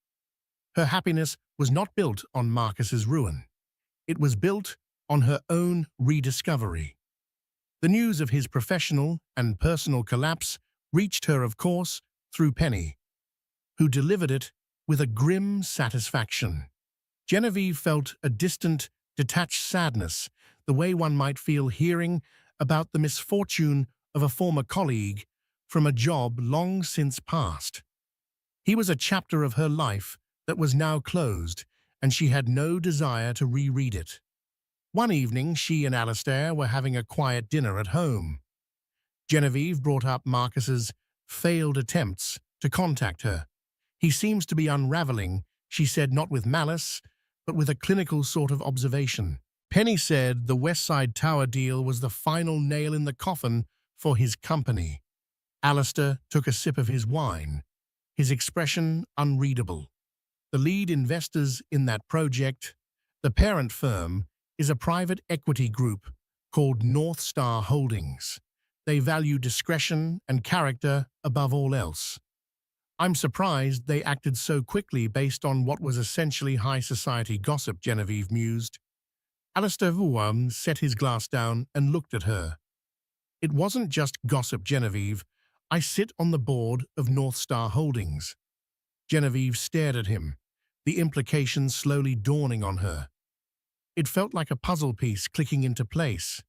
Her happiness was not built on Marcus's ruin. It was built on her own rediscovery. The news of his professional and personal collapse reached her, of course, through Penny. who delivered it with a grim satisfaction. Genevieve felt a distant, detached sadness, the way one might feel hearing about the misfortune of a former colleague from a job long since past. He was a chapter of her life that was now closed, and she had no desire to reread it. One evening, she and Alistair were having a quiet dinner at home. Genevieve brought up Marcus's failed attempts to contact her. He seems to be unraveling, she said, not with malice, but with a clinical sort of observation. Penny said the West Side Tower deal was the final nail in the coffin for his company. Alistair took a sip of his wine, his expression unreadable. The lead investors in that project, the parent firm, is a private equity group called North Star Holdings. They value discretion and character above all else. I'm surprised they acted so quickly based on what was essentially high society gossip, Genevieve mused. Alistair Vuong set his glass down and looked at her. It wasn't just gossip, Genevieve. I sit on the board of North Star Holdings. Genevieve stared at him, the implications slowly dawning on her. It felt like a puzzle piece clicking into place.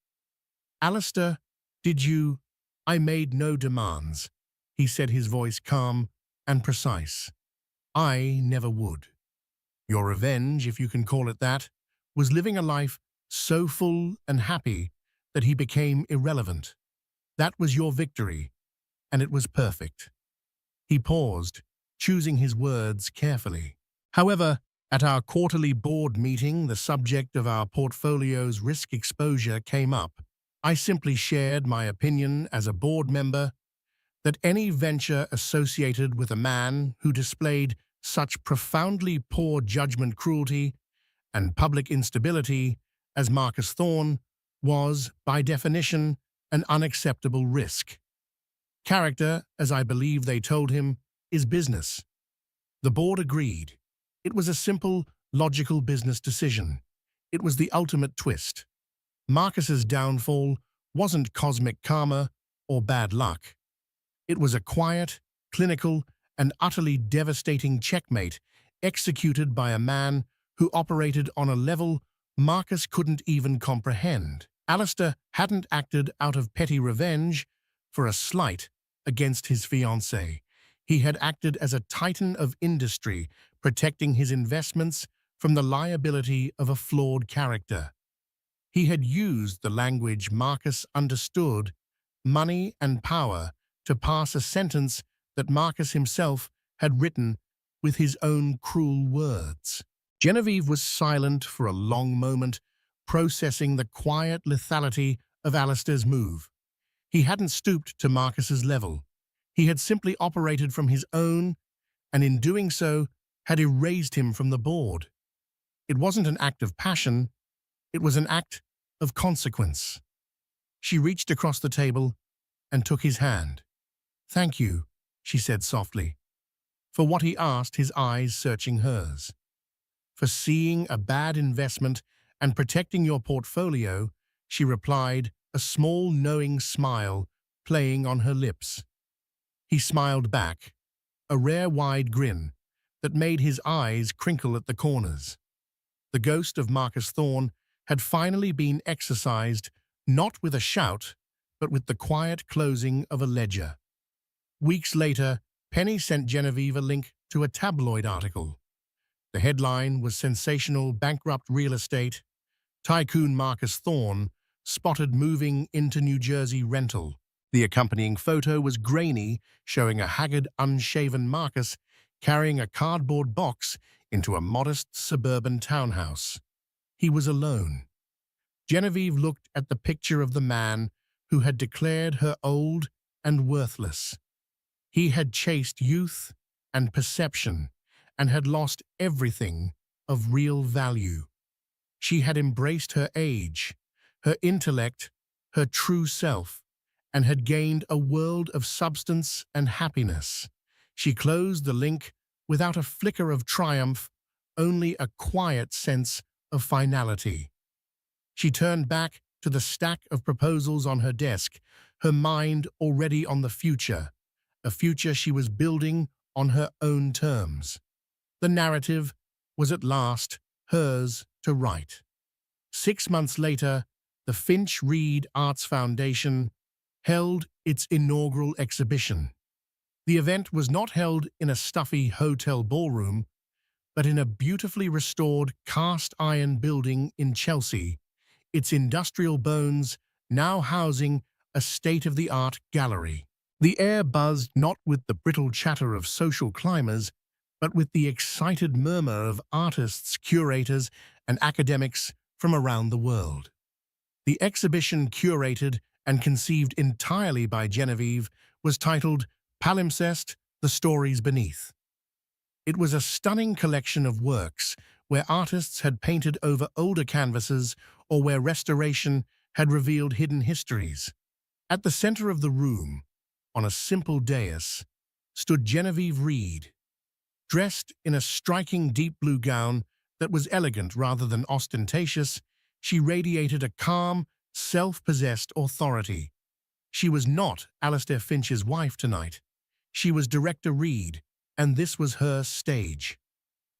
Alistair, did you? I made no demands, he said, his voice calm and precise. I never would. Your revenge, if you can call it that, was living a life so full and happy that he became irrelevant. That was your victory, and it was perfect. He paused, choosing his words carefully. However, at our quarterly board meeting, the subject of our portfolio's risk exposure came up. I simply shared my opinion as a board member that any venture associated with a man who displayed such profoundly poor judgment, cruelty, and public instability as Marcus Thorne was, by definition, an unacceptable risk. Character, as I believe they told him, is business. The board agreed. It was a simple, logical business decision. It was the ultimate twist. Marcus's downfall wasn't cosmic karma or bad luck. It was a quiet, clinical, and utterly devastating checkmate executed by a man who operated on a level Marcus couldn't even comprehend. Alistair hadn't acted out of petty revenge for a slight against his fiancée. He had acted as a titan of industry, protecting his investments from the liability of a flawed character. He had used the language Marcus understood, money and power, to pass a sentence that Marcus himself had written with his own cruel words. Genevieve was silent for a long moment, processing the quiet lethality of Alistair's move. He hadn't stooped to Marcus's level. He had simply operated from his own, and in doing so, had erased him from the board. It wasn't an act of passion, it was an act of consequence. She reached across the table and took his hand. "Thank you," she said softly. For what he asked, his eyes searching hers. "For seeing a bad investment and protecting your portfolio," she replied, a small knowing smile playing on her lips. He smiled back, a rare wide grin that made his eyes crinkle at the corners. The ghost of Marcus Thorne had finally been exorcised, not with a shout, but with the quiet closing of a ledger. Weeks later, Penny sent Genevieve a link to a tabloid article. The headline was sensational: bankrupt real estate tycoon Marcus Thorne spotted moving into New Jersey rental. The accompanying photo was grainy, showing a haggard, unshaven Marcus carrying a cardboard box into a modest suburban townhouse. He was alone. Genevieve looked at the picture of the man who had declared her old and worthless. He had chased youth and perception and had lost everything of real value. She had embraced her age, her intellect, her true self, and had gained a world of substance and happiness. She closed the link without a flicker of triumph, only a quiet sense of finality. She turned back to the stack of proposals on her desk, her mind already on the future, a future she was building on her own terms. The narrative was at last hers to write. 6 months later, the Finch Reed Arts Foundation held its inaugural exhibition. The event was not held in a stuffy hotel ballroom, but in a beautifully restored cast-iron building in Chelsea, its industrial bones now housing a state-of-the-art gallery. The air buzzed not with the brittle chatter of social climbers, but with the excited murmur of artists, curators, and academics from around the world. The exhibition, curated and conceived entirely by Genevieve, was titled Palimpsest: The Stories Beneath. It was a stunning collection of works where artists had painted over older canvases or where restoration had revealed hidden histories. At the center of the room, on a simple dais, stood Genevieve Reed. Dressed in a striking deep blue gown that was elegant rather than ostentatious, she radiated a calm, self-possessed authority. She was not Alistair Finch's wife tonight. She was Director Reed, and this was her stage.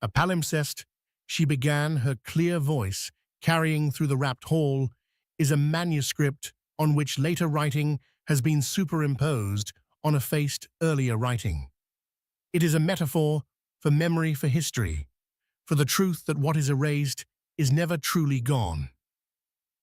A palimpsest, she began, her clear voice carrying through the wrapped hall, is a manuscript on which later writing has been superimposed on effaced earlier writing. It is a metaphor for memory, for history, for the truth that what is erased is never truly gone.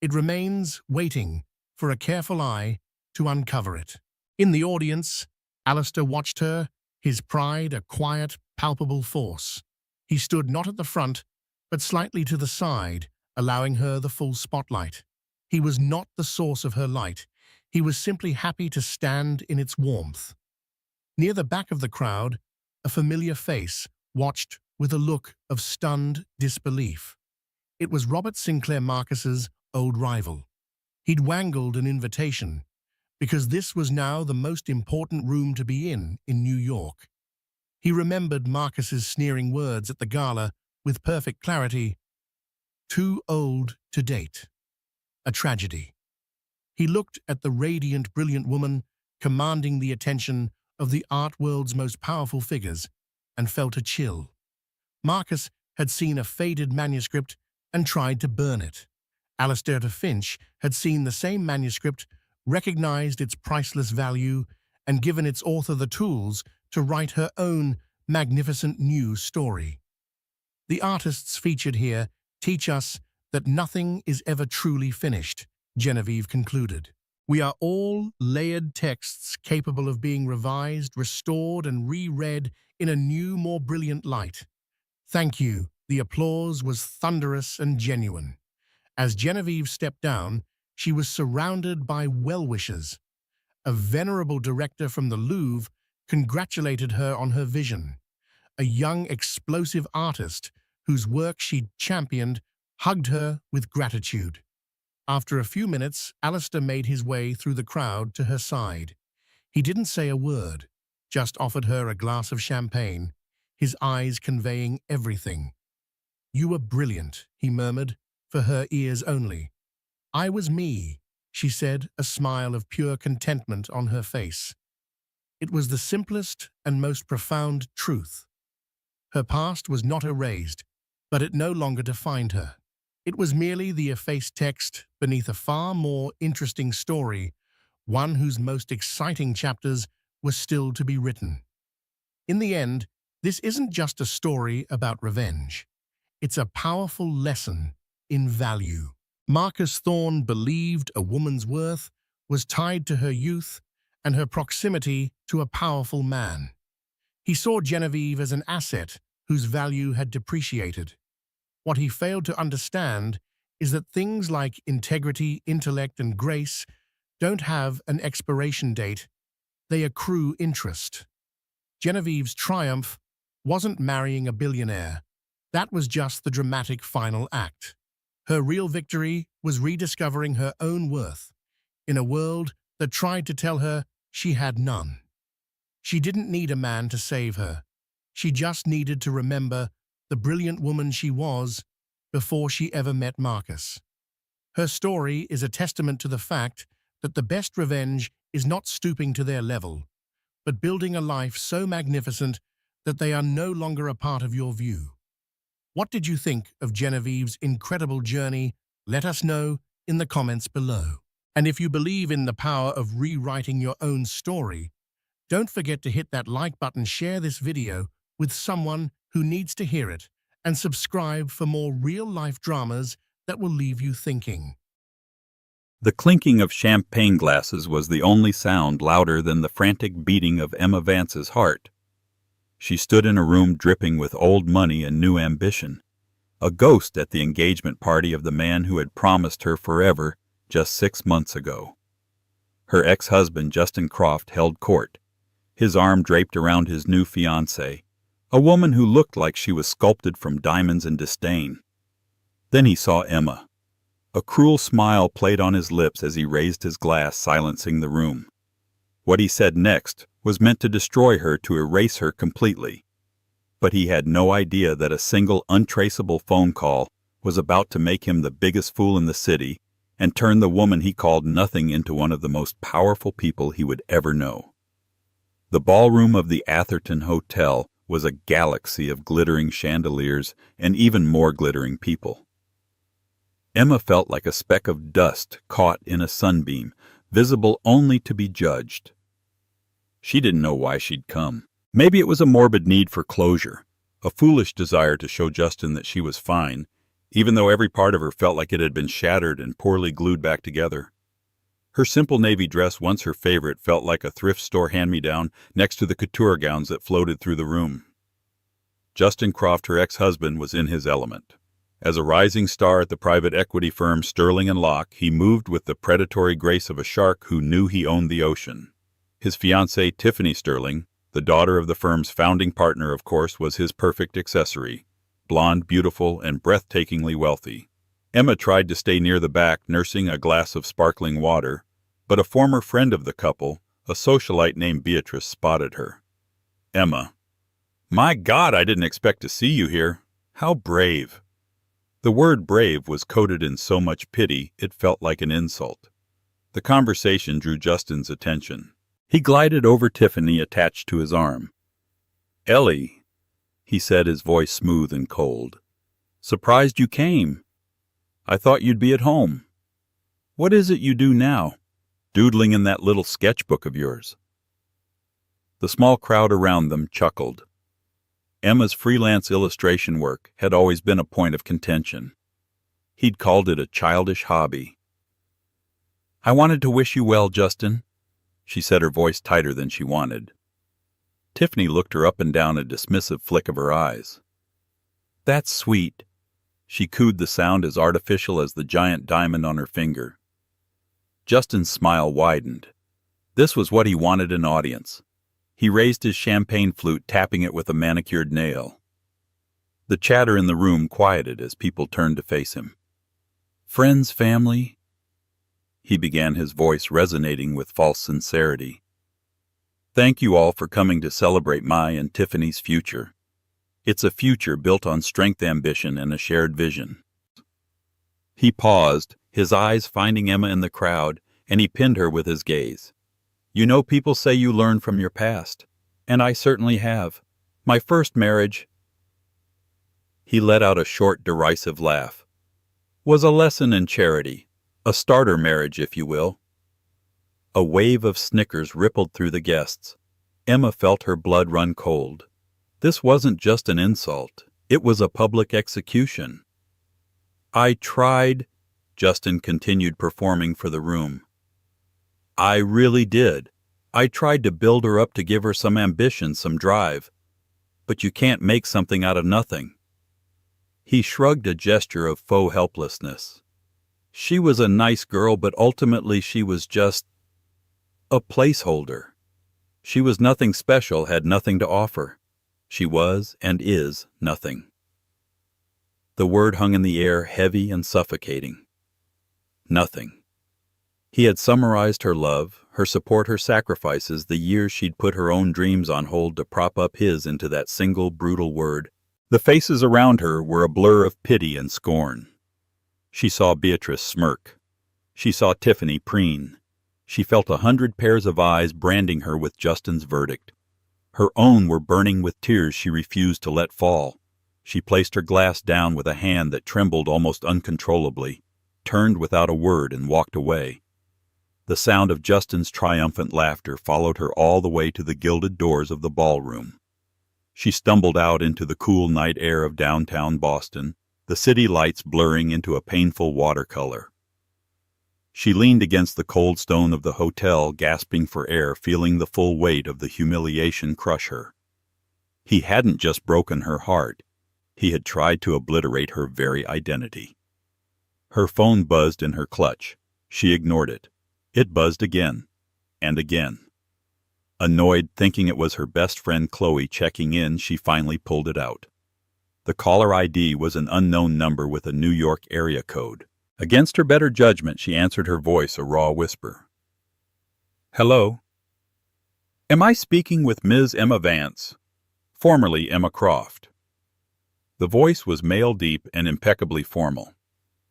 It remains waiting for a careful eye to uncover it. In the audience, Alistair watched her, his pride a quiet, palpable force. He stood not at the front, but slightly to the side, allowing her the full spotlight. He was not the source of her light. He was simply happy to stand in its warmth. Near the back of the crowd, a familiar face watched with a look of stunned disbelief. It was Robert Sinclair Marcus's old rival. He'd wangled an invitation, because this was now the most important room to be in New York. He remembered Marcus's sneering words at the gala with perfect clarity. Too old to date. A tragedy. He looked at the radiant, brilliant woman commanding the attention of the art world's most powerful figures and felt a chill. Marcus had seen a faded manuscript and tried to burn it. Alistair Finch had seen the same manuscript, recognized its priceless value, and given its author the tools to write her own magnificent new story. The artists featured here teach us that nothing is ever truly finished, Genevieve concluded. We are all layered texts capable of being revised, restored, and reread in a new, more brilliant light. Thank you. The applause was thunderous and genuine. As Genevieve stepped down, she was surrounded by well-wishers. A venerable director from the Louvre congratulated her on her vision. A young, explosive artist whose work she'd championed hugged her with gratitude. After a few minutes, Alistair made his way through the crowd to her side. He didn't say a word, just offered her a glass of champagne, his eyes conveying everything. "You were brilliant," he murmured, for her ears only. "I was me," she said, a smile of pure contentment on her face. It was the simplest and most profound truth. Her past was not erased, but it no longer defined her. It was merely the effaced text beneath a far more interesting story, one whose most exciting chapters were still to be written. In the end, this isn't just a story about revenge. It's a powerful lesson in value. Marcus Thorne believed a woman's worth was tied to her youth and her proximity to a powerful man. He saw Genevieve as an asset whose value had depreciated. What he failed to understand is that things like integrity, intellect, and grace don't have an expiration date. They accrue interest. Genevieve's triumph wasn't marrying a billionaire. That was just the dramatic final act. Her real victory was rediscovering her own worth in a world that tried to tell her she had none. She didn't need a man to save her. She just needed to remember the brilliant woman she was before she ever met Marcus. Her story is a testament to the fact that the best revenge is not stooping to their level, but building a life so magnificent that they are no longer a part of your view. What did you think of Genevieve's incredible journey? Let us know in the comments below. And if you believe in the power of rewriting your own story, don't forget to hit that like button, share this video with someone who needs to hear it, and subscribe for more real-life dramas that will leave you thinking. The clinking of champagne glasses was the only sound louder than the frantic beating of Emma Vance's heart. She stood in a room dripping with old money and new ambition, a ghost at the engagement party of the man who had promised her forever just 6 months ago. Her ex-husband, Justin Croft, held court, his arm draped around his new fiancée, a woman who looked like she was sculpted from diamonds and disdain. Then he saw Emma. A cruel smile played on his lips as he raised his glass, silencing the room. What he said next was meant to destroy her, to erase her completely. But he had no idea that a single untraceable phone call was about to make him the biggest fool in the city and turn the woman he called nothing into one of the most powerful people he would ever know. The ballroom of the Atherton Hotel was a galaxy of glittering chandeliers and even more glittering people. Emma felt like a speck of dust caught in a sunbeam, visible only to be judged. She didn't know why she'd come. Maybe it was a morbid need for closure, a foolish desire to show Justin that she was fine, even though every part of her felt like it had been shattered and poorly glued back together. Her simple navy dress, once her favorite, felt like a thrift store hand-me-down next to the couture gowns that floated through the room. Justin Croft, her ex-husband, was in his element. As a rising star at the private equity firm Sterling & Locke, he moved with the predatory grace of a shark who knew he owned the ocean. His fiancée, Tiffany Sterling, the daughter of the firm's founding partner, of course, was his perfect accessory. Blonde, beautiful, and breathtakingly wealthy. Emma tried to stay near the back, nursing a glass of sparkling water, but a former friend of the couple, a socialite named Beatrice, spotted her. Emma. "My God, I didn't expect to see you here. How brave." The word brave was coded in so much pity it felt like an insult. The conversation drew Justin's attention. He glided over Tiffany, attached to his arm. "Ellie," he said, his voice smooth and cold. "Surprised you came. I thought you'd be at home. What is it you do now? Doodling in that little sketchbook of yours?" The small crowd around them chuckled. Emma's freelance illustration work had always been a point of contention. He'd called it a childish hobby. "I wanted to wish you well, Justin," she said, her voice tighter than she wanted. Tiffany looked her up and down, a dismissive flick of her eyes. "That's sweet." She cooed, the sound as artificial as the giant diamond on her finger. Justin's smile widened. This was what he wanted an audience. He raised his champagne flute, tapping it with a manicured nail. The chatter in the room quieted as people turned to face him. "Friends, family," he began, his voice resonating with false sincerity. "Thank you all for coming to celebrate my and Tiffany's future. It's a future built on strength, ambition, and a shared vision." He paused, his eyes finding Emma in the crowd, and he pinned her with his gaze. "You know, people say you learn from your past, and I certainly have. My first marriage," he let out a short, derisive laugh, "was a lesson in charity, a starter marriage, if you will." A wave of snickers rippled through the guests. Emma felt her blood run cold. This wasn't just an insult. It was a public execution. "I tried," Justin continued, performing for the room. "I really did. I tried to build her up, to give her some ambition, some drive. But you can't make something out of nothing." He shrugged, a gesture of faux helplessness. "She was a nice girl, but ultimately she was just a placeholder. She was nothing special, had nothing to offer. She was and is nothing." The word hung in the air, heavy and suffocating. Nothing. He had summarized her love, her support, her sacrifices, the years she'd put her own dreams on hold to prop up his, into that single brutal word. The faces around her were a blur of pity and scorn. She saw Beatrice smirk. She saw Tiffany preen. She felt 100 pairs of eyes branding her with Justin's verdict. Her own were burning with tears she refused to let fall. She placed her glass down with a hand that trembled almost uncontrollably, turned without a word, and walked away. The sound of Justin's triumphant laughter followed her all the way to the gilded doors of the ballroom. She stumbled out into the cool night air of downtown Boston, the city lights blurring into a painful watercolor. She leaned against the cold stone of the hotel, gasping for air, feeling the full weight of the humiliation crush her. He hadn't just broken her heart. He had tried to obliterate her very identity. Her phone buzzed in her clutch. She ignored it. It buzzed again, and again. Annoyed, thinking it was her best friend Chloe checking in, she finally pulled it out. The caller ID was an unknown number with a New York area code. Against her better judgment, she answered her voice, a raw whisper. "Hello? Am I speaking with Ms. Emma Vance, formerly Emma Croft?" The voice was male deep and impeccably formal.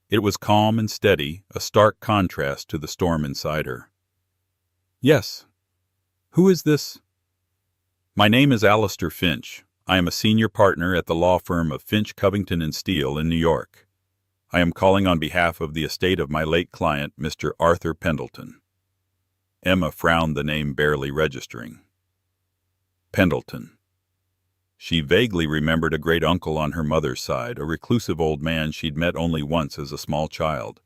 It was calm and steady, a stark contrast to the storm inside her. "Yes. Who is this?" "My name is Alistair Finch. I am a senior partner at the law firm of Finch, Covington & Steele in New York. I am calling on behalf of the estate of my late client, Mr. Arthur Pendleton." Emma frowned, the name barely registering. Pendleton. She vaguely remembered a great uncle on her mother's side, a reclusive old man she'd met only once as a small child.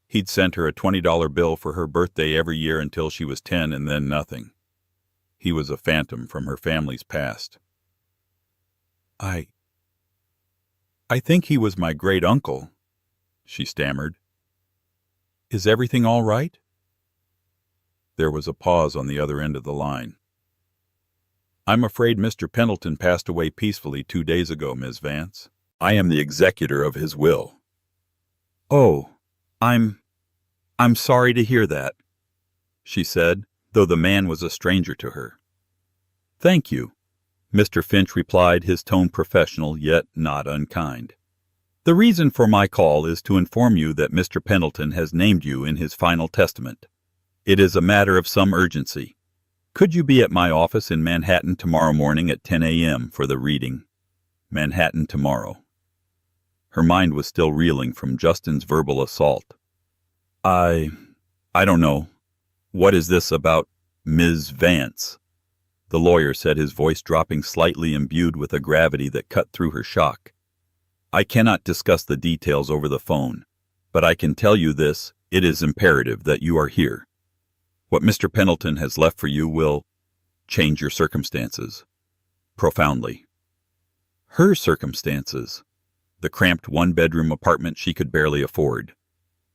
He'd sent her a $20 bill for her birthday every year until she was 10, and then nothing. He was a phantom from her family's past. I think he was my great uncle," she stammered. "Is everything all right?" There was a pause on the other end of the line. "I'm afraid Mr. Pendleton passed away peacefully 2 days ago, Ms. Vance. I am the executor of his will." "Oh, I'm sorry to hear that," she said, though the man was a stranger to her. "Thank you," Mr. Finch replied, his tone professional yet not unkind. "The reason for my call is to inform you that Mr. Pendleton has named you in his final testament. It is a matter of some urgency. Could you be at my office in Manhattan tomorrow morning at 10 a.m. for the reading? Manhattan tomorrow." Her mind was still reeling from Justin's verbal assault. I don't know. What is this about Ms. Vance?" the lawyer said, his voice dropping slightly, imbued with a gravity that cut through her shock. "I cannot discuss the details over the phone, but I can tell you this: it is imperative that you are here. What Mr. Pendleton has left for you will change your circumstances profoundly." Her circumstances. The cramped one-bedroom apartment she could barely afford.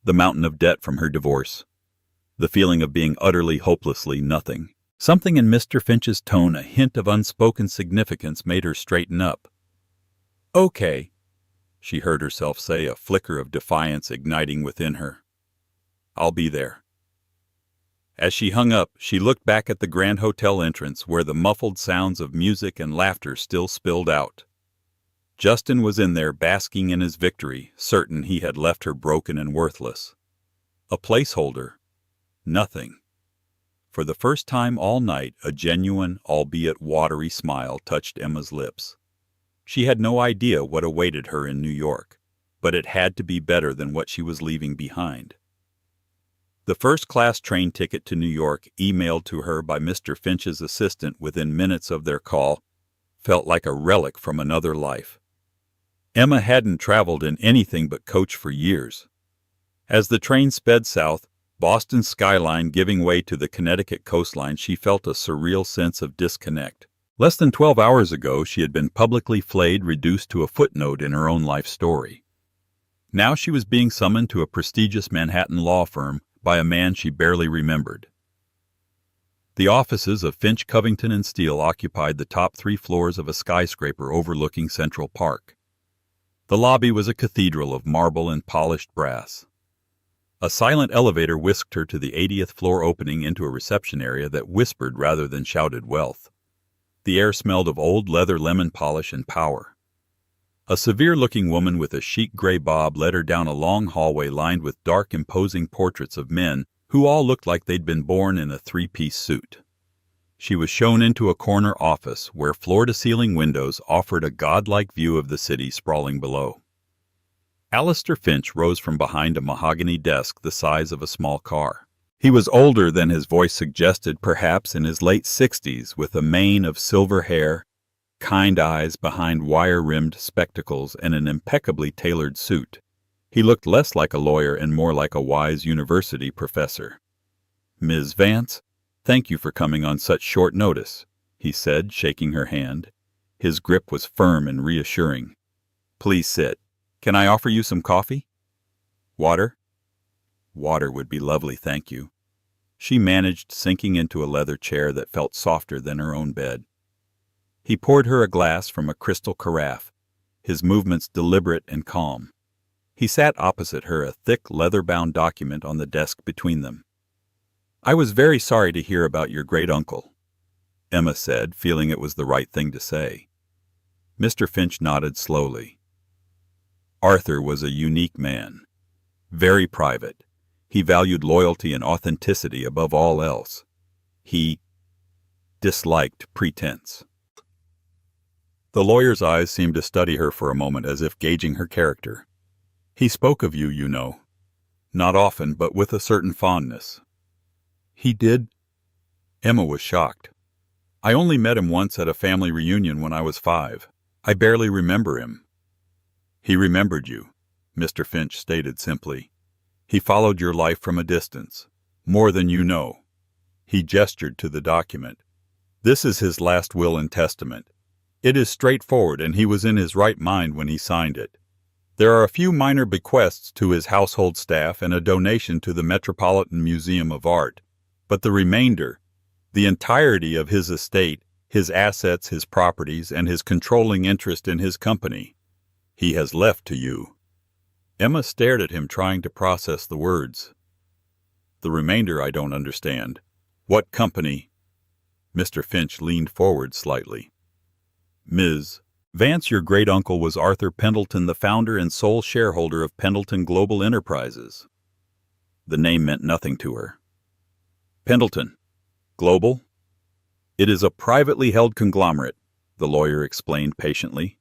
The mountain of debt from her divorce. The feeling of being utterly, hopelessly nothing. Something in Mr. Finch's tone, a hint of unspoken significance, made her straighten up. "Okay," she heard herself say, a flicker of defiance igniting within her. "I'll be there." As she hung up, she looked back at the Grand Hotel entrance, where the muffled sounds of music and laughter still spilled out. Justin was in there, basking in his victory, certain he had left her broken and worthless. A placeholder. Nothing. For the first time all night, a genuine, albeit watery smile touched Emma's lips. She had no idea what awaited her in New York, but it had to be better than what she was leaving behind. The first-class train ticket to New York, emailed to her by Mr. Finch's assistant within minutes of their call, felt like a relic from another life. Emma hadn't traveled in anything but coach for years. As the train sped south, Boston's skyline giving way to the Connecticut coastline, she felt a surreal sense of disconnect. Less than 12 hours ago, she had been publicly flayed, reduced to a footnote in her own life story. Now she was being summoned to a prestigious Manhattan law firm by a man she barely remembered. The offices of Finch, Covington & Steele occupied the top 3 floors of a skyscraper overlooking Central Park. The lobby was a cathedral of marble and polished brass. A silent elevator whisked her to the 80th floor, opening into a reception area that whispered rather than shouted wealth. The air smelled of old leather, lemon polish, and power. A severe-looking woman with a chic gray bob led her down a long hallway lined with dark, imposing portraits of men who all looked like they'd been born in a 3-piece suit. She was shown into a corner office where floor-to-ceiling windows offered a godlike view of the city sprawling below. Alistair Finch rose from behind a mahogany desk the size of a small car. He was older than his voice suggested, perhaps in his late 60s, with a mane of silver hair, kind eyes behind wire-rimmed spectacles, and an impeccably tailored suit. He looked less like a lawyer and more like a wise university professor. "Ms. Vance, thank you for coming on such short notice," he said, shaking her hand. His grip was firm and reassuring. "Please sit. Can I offer you some coffee? Water?" "Water would be lovely, thank you." She managed, sinking into a leather chair that felt softer than her own bed. He poured her a glass from a crystal carafe, his movements deliberate and calm. He sat opposite her, a thick leather-bound document on the desk between them. "I was very sorry to hear about your great-uncle," Emma said, feeling it was the right thing to say. Mr. Finch nodded slowly. Arthur was a unique man. Very private. He valued loyalty and authenticity above all else. He disliked pretense. The lawyer's eyes seemed to study her for a moment, as if gauging her character. "He spoke of you, you know. Not often, but with a certain fondness." "He did?" Emma was shocked. "I only met him once at a family reunion when I was 5. I barely remember him." "He remembered you," Mr. Finch stated simply. "He followed your life from a distance, more than you know." He gestured to the document. "This is his last will and testament. It is straightforward, and he was in his right mind when he signed it. There are a few minor bequests to his household staff and a donation to the Metropolitan Museum of Art, but the remainder, the entirety of his estate, his assets, his properties, and his controlling interest in his company, he has left to you." Emma stared at him, trying to process the words. "The remainder I don't understand. What company?" Mr. Finch leaned forward slightly. "Ms. Vance, your great-uncle was Arthur Pendleton, the founder and sole shareholder of Pendleton Global Enterprises." The name meant nothing to her. "Pendleton. Global? It is a privately held conglomerate," the lawyer explained patiently,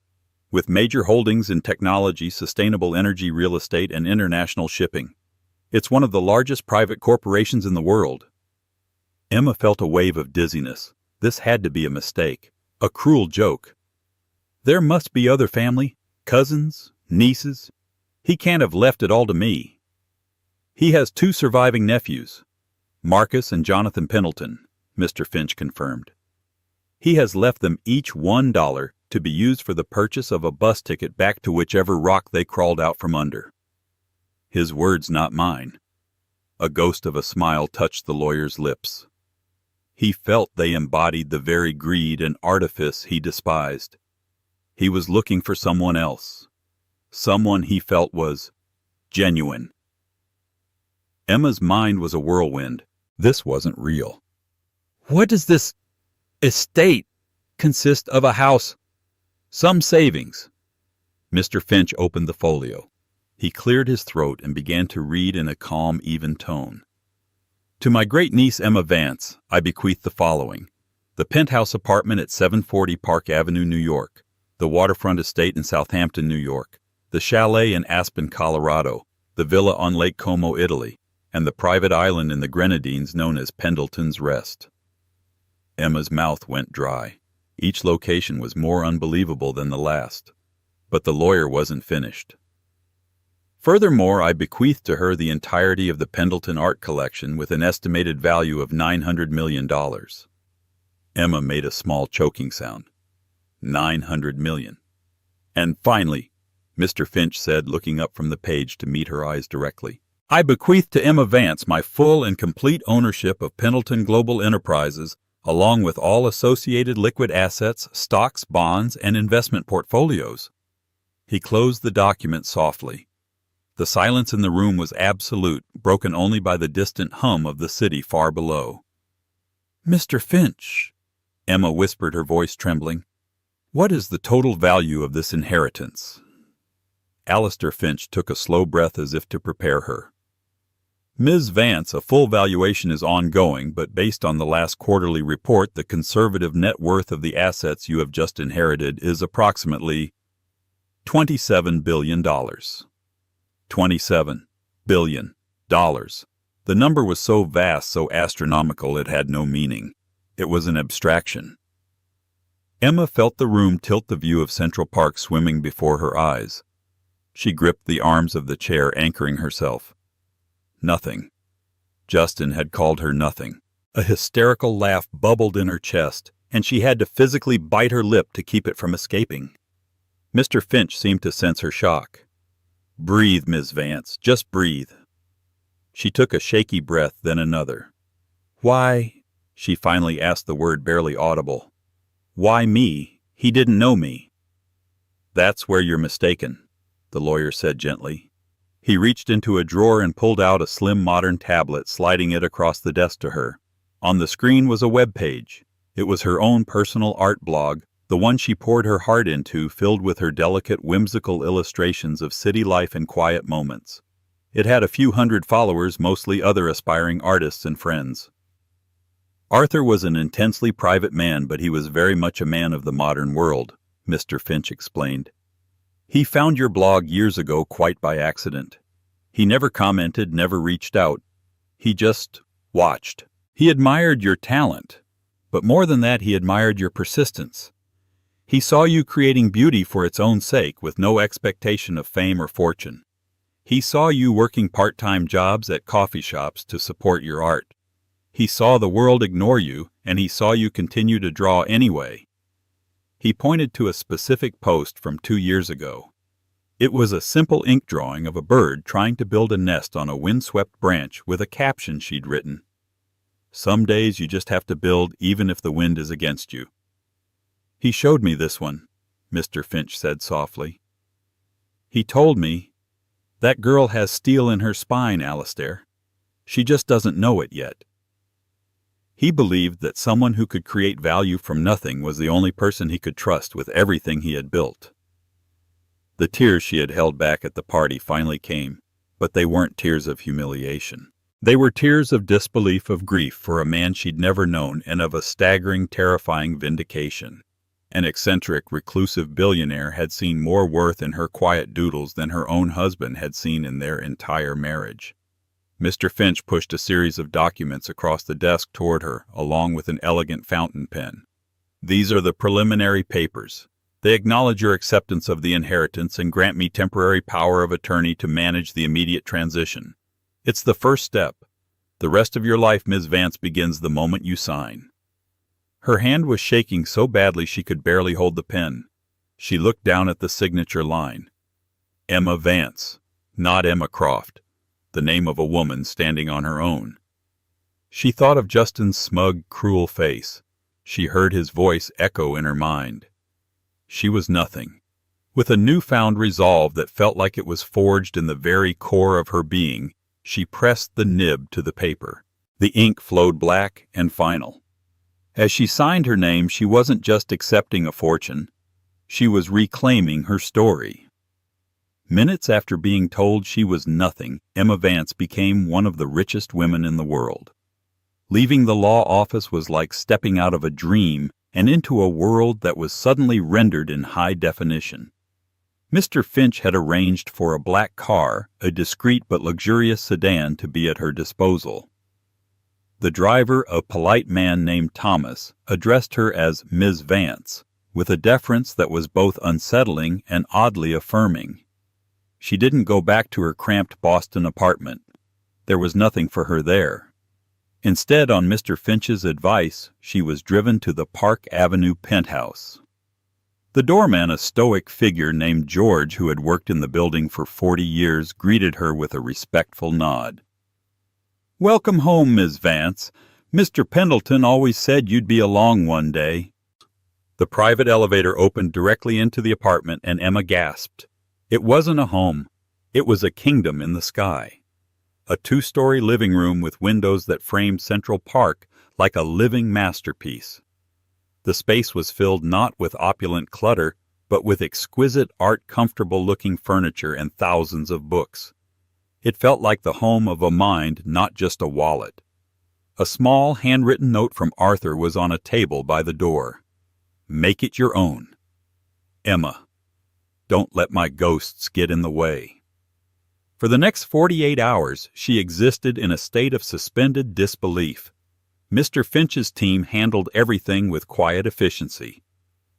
"with major holdings in technology, sustainable energy, real estate, and international shipping. It's one of the largest private corporations in the world." Emma felt a wave of dizziness. This had to be a mistake, a cruel joke. "There must be other family, cousins, nieces. He can't have left it all to me." "He has 2 surviving nephews, Marcus and Jonathan Pendleton," Mr. Finch confirmed. "He has left them each $1 to be used for the purchase of a bus ticket back to whichever rock they crawled out from under." His words, not mine. A ghost of a smile touched the lawyer's lips. He felt they embodied the very greed and artifice he despised. He was looking for someone else. Someone he felt was genuine. Emma's mind was a whirlwind. This wasn't real. "What does this estate consist of? A house? Some savings?" Mr. Finch opened the folio. He cleared his throat and began to read in a calm, even tone. "To my great-niece Emma Vance, I bequeath the following: the penthouse apartment at 740 Park Avenue, New York, the waterfront estate in Southampton, New York, the chalet in Aspen, Colorado, the villa on Lake Como, Italy, and the private island in the Grenadines known as Pendleton's Rest." Emma's mouth went dry. Each location was more unbelievable than the last. But the lawyer wasn't finished. "Furthermore, I bequeath to her the entirety of the Pendleton art collection with an estimated value of $900 million. Emma made a small choking sound. $900 million. "And finally," Mr. Finch said, looking up from the page to meet her eyes directly, "I bequeath to Emma Vance my full and complete ownership of Pendleton Global Enterprises, along with all associated liquid assets, stocks, bonds, and investment portfolios." He closed the document softly. The silence in the room was absolute, broken only by the distant hum of the city far below. "Mr. Finch," Emma whispered, her voice trembling, "what is the total value of this inheritance?" Alistair Finch took a slow breath as if to prepare her. Ms. Vance, a full valuation is ongoing, but based on the last quarterly report, the conservative net worth of the assets you have just inherited is approximately $27 billion. $27 billion. The number was so vast, so astronomical, it had no meaning. It was an abstraction. Emma felt the room tilt, the view of Central Park swimming before her eyes. She gripped the arms of the chair, anchoring herself. Nothing. Justin had called her nothing. A hysterical laugh bubbled in her chest, and she had to physically bite her lip to keep it from escaping. Mr. Finch seemed to sense her shock. "Breathe, Ms. Vance, just breathe." She took a shaky breath, then another. "Why?" She finally asked, the word barely audible. "Why me? He didn't know me." "That's where you're mistaken," the lawyer said gently. He reached into a drawer and pulled out a slim modern tablet, sliding it across the desk to her. On the screen was a web page. It was her own personal art blog, the one she poured her heart into, filled with her delicate, whimsical illustrations of city life and quiet moments. It had a few hundred followers, mostly other aspiring artists and friends. Arthur was an intensely private man, but he was very much a man of the modern world, Mr. Finch explained. He found your blog years ago quite by accident. He never commented, never reached out. He just watched. He admired your talent, but more than that, he admired your persistence. He saw you creating beauty for its own sake, with no expectation of fame or fortune. He saw you working part-time jobs at coffee shops to support your art. He saw the world ignore you, and he saw you continue to draw anyway. He pointed to a specific post from 2 years ago. It was a simple ink drawing of a bird trying to build a nest on a windswept branch with a caption she'd written. "Some days you just have to build even if the wind is against you." "He showed me this one," Mr. Finch said softly. "He told me, 'That girl has steel in her spine, Alistair. She just doesn't know it yet.'" He believed that someone who could create value from nothing was the only person he could trust with everything he had built. The tears she had held back at the party finally came, but they weren't tears of humiliation. They were tears of disbelief, of grief for a man she'd never known, and of a staggering, terrifying vindication. An eccentric, reclusive billionaire had seen more worth in her quiet doodles than her own husband had seen in their entire marriage. Mr. Finch pushed a series of documents across the desk toward her, along with an elegant fountain pen. "These are the preliminary papers. They acknowledge your acceptance of the inheritance and grant me temporary power of attorney to manage the immediate transition. It's the first step. The rest of your life, Ms. Vance, begins the moment you sign." Her hand was shaking so badly she could barely hold the pen. She looked down at the signature line. Emma Vance, not Emma Croft. The name of a woman standing on her own. She thought of Justin's smug, cruel face. She heard his voice echo in her mind. She was nothing. With a newfound resolve that felt like it was forged in the very core of her being, she pressed the nib to the paper. The ink flowed black and final. As she signed her name, she wasn't just accepting a fortune. She was reclaiming her story. Minutes after being told she was nothing, Emma Vance became one of the richest women in the world. Leaving the law office was like stepping out of a dream and into a world that was suddenly rendered in high definition. Mr. Finch had arranged for a black car, a discreet but luxurious sedan, to be at her disposal. The driver, a polite man named Thomas, addressed her as Ms. Vance, with a deference that was both unsettling and oddly affirming. She didn't go back to her cramped Boston apartment. There was nothing for her there. Instead, on Mr. Finch's advice, she was driven to the Park Avenue penthouse. The doorman, a stoic figure named George who had worked in the building for 40 years, greeted her with a respectful nod. "Welcome home, Ms. Vance. Mr. Pendleton always said you'd be along one day." The private elevator opened directly into the apartment, and Emma gasped. It wasn't a home. It was a kingdom in the sky. A 2-story living room with windows that framed Central Park like a living masterpiece. The space was filled not with opulent clutter, but with exquisite art, comfortable-looking furniture, and thousands of books. It felt like the home of a mind, not just a wallet. A small, handwritten note from Arthur was on a table by the door. Make it your own. Emma. Don't let my ghosts get in the way. For the next 48 hours, she existed in a state of suspended disbelief. Mr. Finch's team handled everything with quiet efficiency.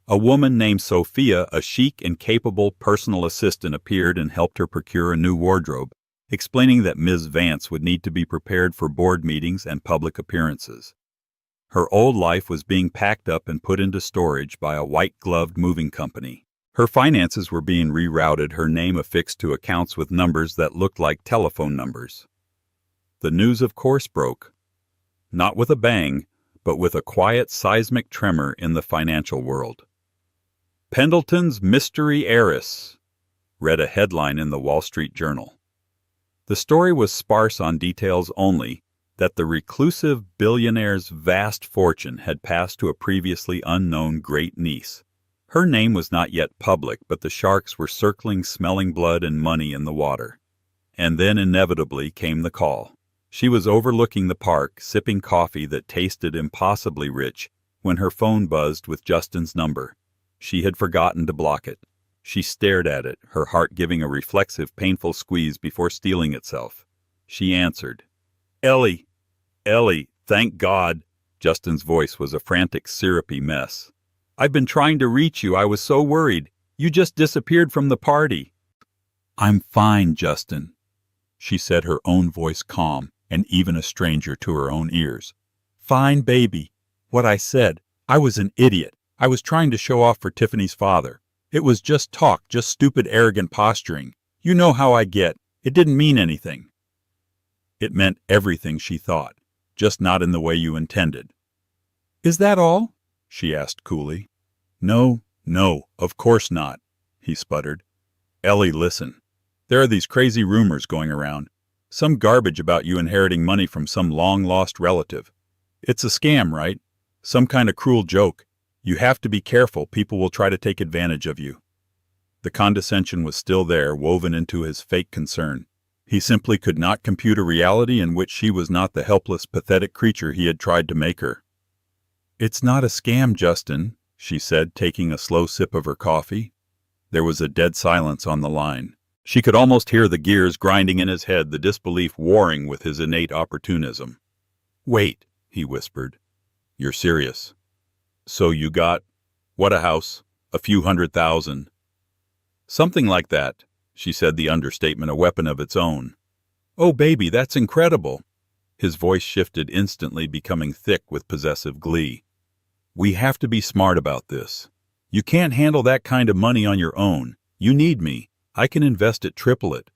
A woman named Sophia, a chic and capable personal assistant, appeared and helped her procure a new wardrobe, explaining that Ms. Vance would need to be prepared for board meetings and public appearances. Her old life was being packed up and put into storage by a white-gloved moving company. Her finances were being rerouted, her name affixed to accounts with numbers that looked like telephone numbers. The news, of course, broke. Not with a bang, but with a quiet seismic tremor in the financial world. Pendleton's Mystery Heiress, read a headline in the Wall Street Journal. The story was sparse on details only that the reclusive billionaire's vast fortune had passed to a previously unknown great-niece. Her name was not yet public, but the sharks were circling, smelling blood and money in the water. And then inevitably came the call. She was overlooking the park, sipping coffee that tasted impossibly rich, when her phone buzzed with Justin's number. She had forgotten to block it. She stared at it, her heart giving a reflexive, painful squeeze before steeling itself. She answered. Ellie! Ellie, thank God! Justin's voice was a frantic, syrupy mess. I've been trying to reach you. I was so worried. You just disappeared from the party. I'm fine, Justin, she said, her own voice calm and even a stranger to her own ears. Fine, baby. What I said. I was an idiot. I was trying to show off for Tiffany's father. It was just talk, just stupid, arrogant posturing. You know how I get. It didn't mean anything. It meant everything, she thought, just not in the way you intended. Is that all? She asked coolly. No, of course not, he sputtered. Ellie, listen. There are these crazy rumors going around. Some garbage about you inheriting money from some long-lost relative. It's a scam, right? Some kind of cruel joke. You have to be careful. People will try to take advantage of you. The condescension was still there, woven into his fake concern. He simply could not compute a reality in which she was not the helpless, pathetic creature he had tried to make her. It's not a scam, Justin, she said, taking a slow sip of her coffee. There was a dead silence on the line. She could almost hear the gears grinding in his head, the disbelief warring with his innate opportunism. Wait, he whispered. You're serious? So you got, what, a house? A few $100,000? Something like that, she said, the understatement a weapon of its own. Oh, baby, that's incredible. His voice shifted instantly, becoming thick with possessive glee. We have to be smart about this. You can't handle that kind of money on your own. You need me. I can invest it, triple it.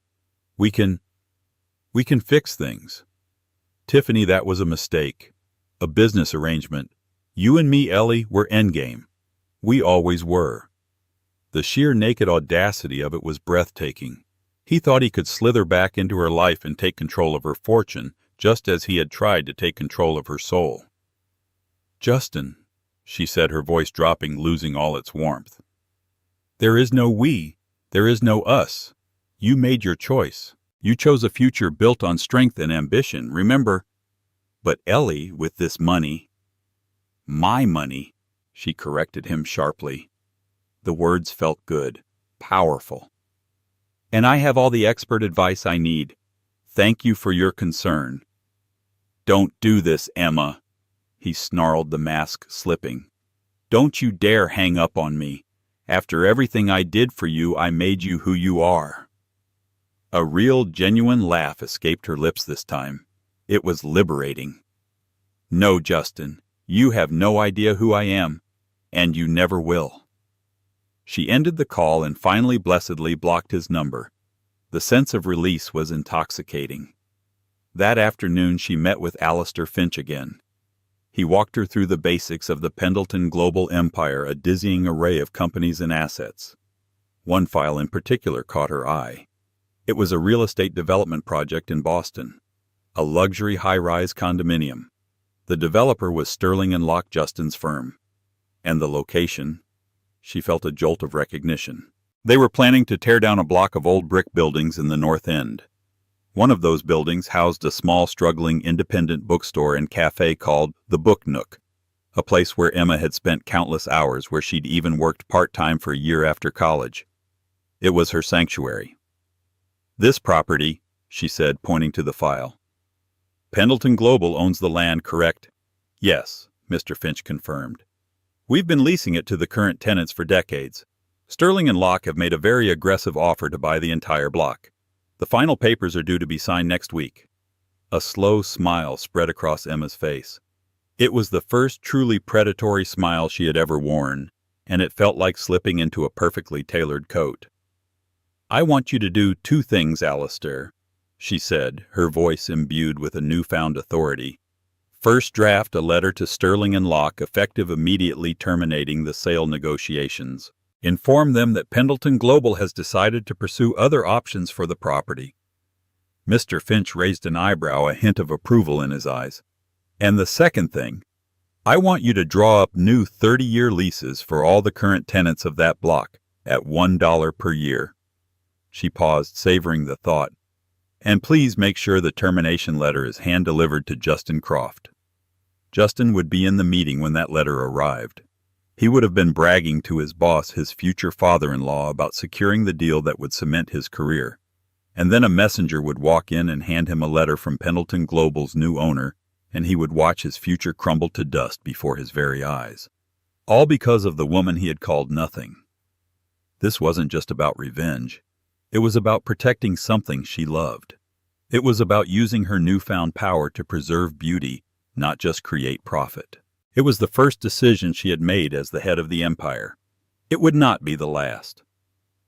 We can fix things. Tiffany, that was a mistake. A business arrangement. You and me, Ellie, were endgame. We always were. The sheer naked audacity of it was breathtaking. He thought he could slither back into her life and take control of her fortune, just as he had tried to take control of her soul. Justin, she said, her voice dropping, losing all its warmth. There is no we. There is no us. You made your choice. You chose a future built on strength and ambition, remember? But Ellie, with this money... My money, she corrected him sharply. The words felt good, powerful. And I have all the expert advice I need. Thank you for your concern. Don't do this, Emma, he snarled, the mask slipping. Don't you dare hang up on me. After everything I did for you, I made you who you are. A real, genuine laugh escaped her lips this time. It was liberating. No, Justin, you have no idea who I am, and you never will. She ended the call and finally blessedly blocked his number. The sense of release was intoxicating. That afternoon she met with Alistair Finch again. He walked her through the basics of the Pendleton global empire, a dizzying array of companies and assets. One file in particular caught her eye. It was a real estate development project in Boston, a luxury high-rise condominium. The developer was Sterling and Locke, Justin's firm. And the location? She felt a jolt of recognition. They were planning to tear down a block of old brick buildings in the North End. One of those buildings housed a small, struggling independent bookstore and cafe called the Book Nook, a place where Emma had spent countless hours, where she'd even worked part-time for a year after college. It was her sanctuary. "This property," she said, pointing to the file. "Pendleton Global owns the land, correct?" "Yes," Mr. Finch confirmed. "We've been leasing it to the current tenants for decades. Sterling and Locke have made a very aggressive offer to buy the entire block. The final papers are due to be signed next week." A slow smile spread across Emma's face. It was the first truly predatory smile she had ever worn, and it felt like slipping into a perfectly tailored coat. "I want you to do two things, Alistair," she said, her voice imbued with a newfound authority. "First, draft a letter to Sterling and Locke, effective immediately, terminating the sale negotiations. Inform them that Pendleton Global has decided to pursue other options for the property." Mr. Finch raised an eyebrow, a hint of approval in his eyes. "And the second thing, I want you to draw up new 30-year leases for all the current tenants of that block at $1 per year." She paused, savoring the thought. "And please make sure the termination letter is hand-delivered to Justin Croft." Justin would be in the meeting when that letter arrived. He would have been bragging to his boss, his future father-in-law, about securing the deal that would cement his career. And then a messenger would walk in and hand him a letter from Pendleton Global's new owner, and he would watch his future crumble to dust before his very eyes. All because of the woman he had called nothing. This wasn't just about revenge. It was about protecting something she loved. It was about using her newfound power to preserve beauty, not just create profit. It was the first decision she had made as the head of the empire. It would not be the last.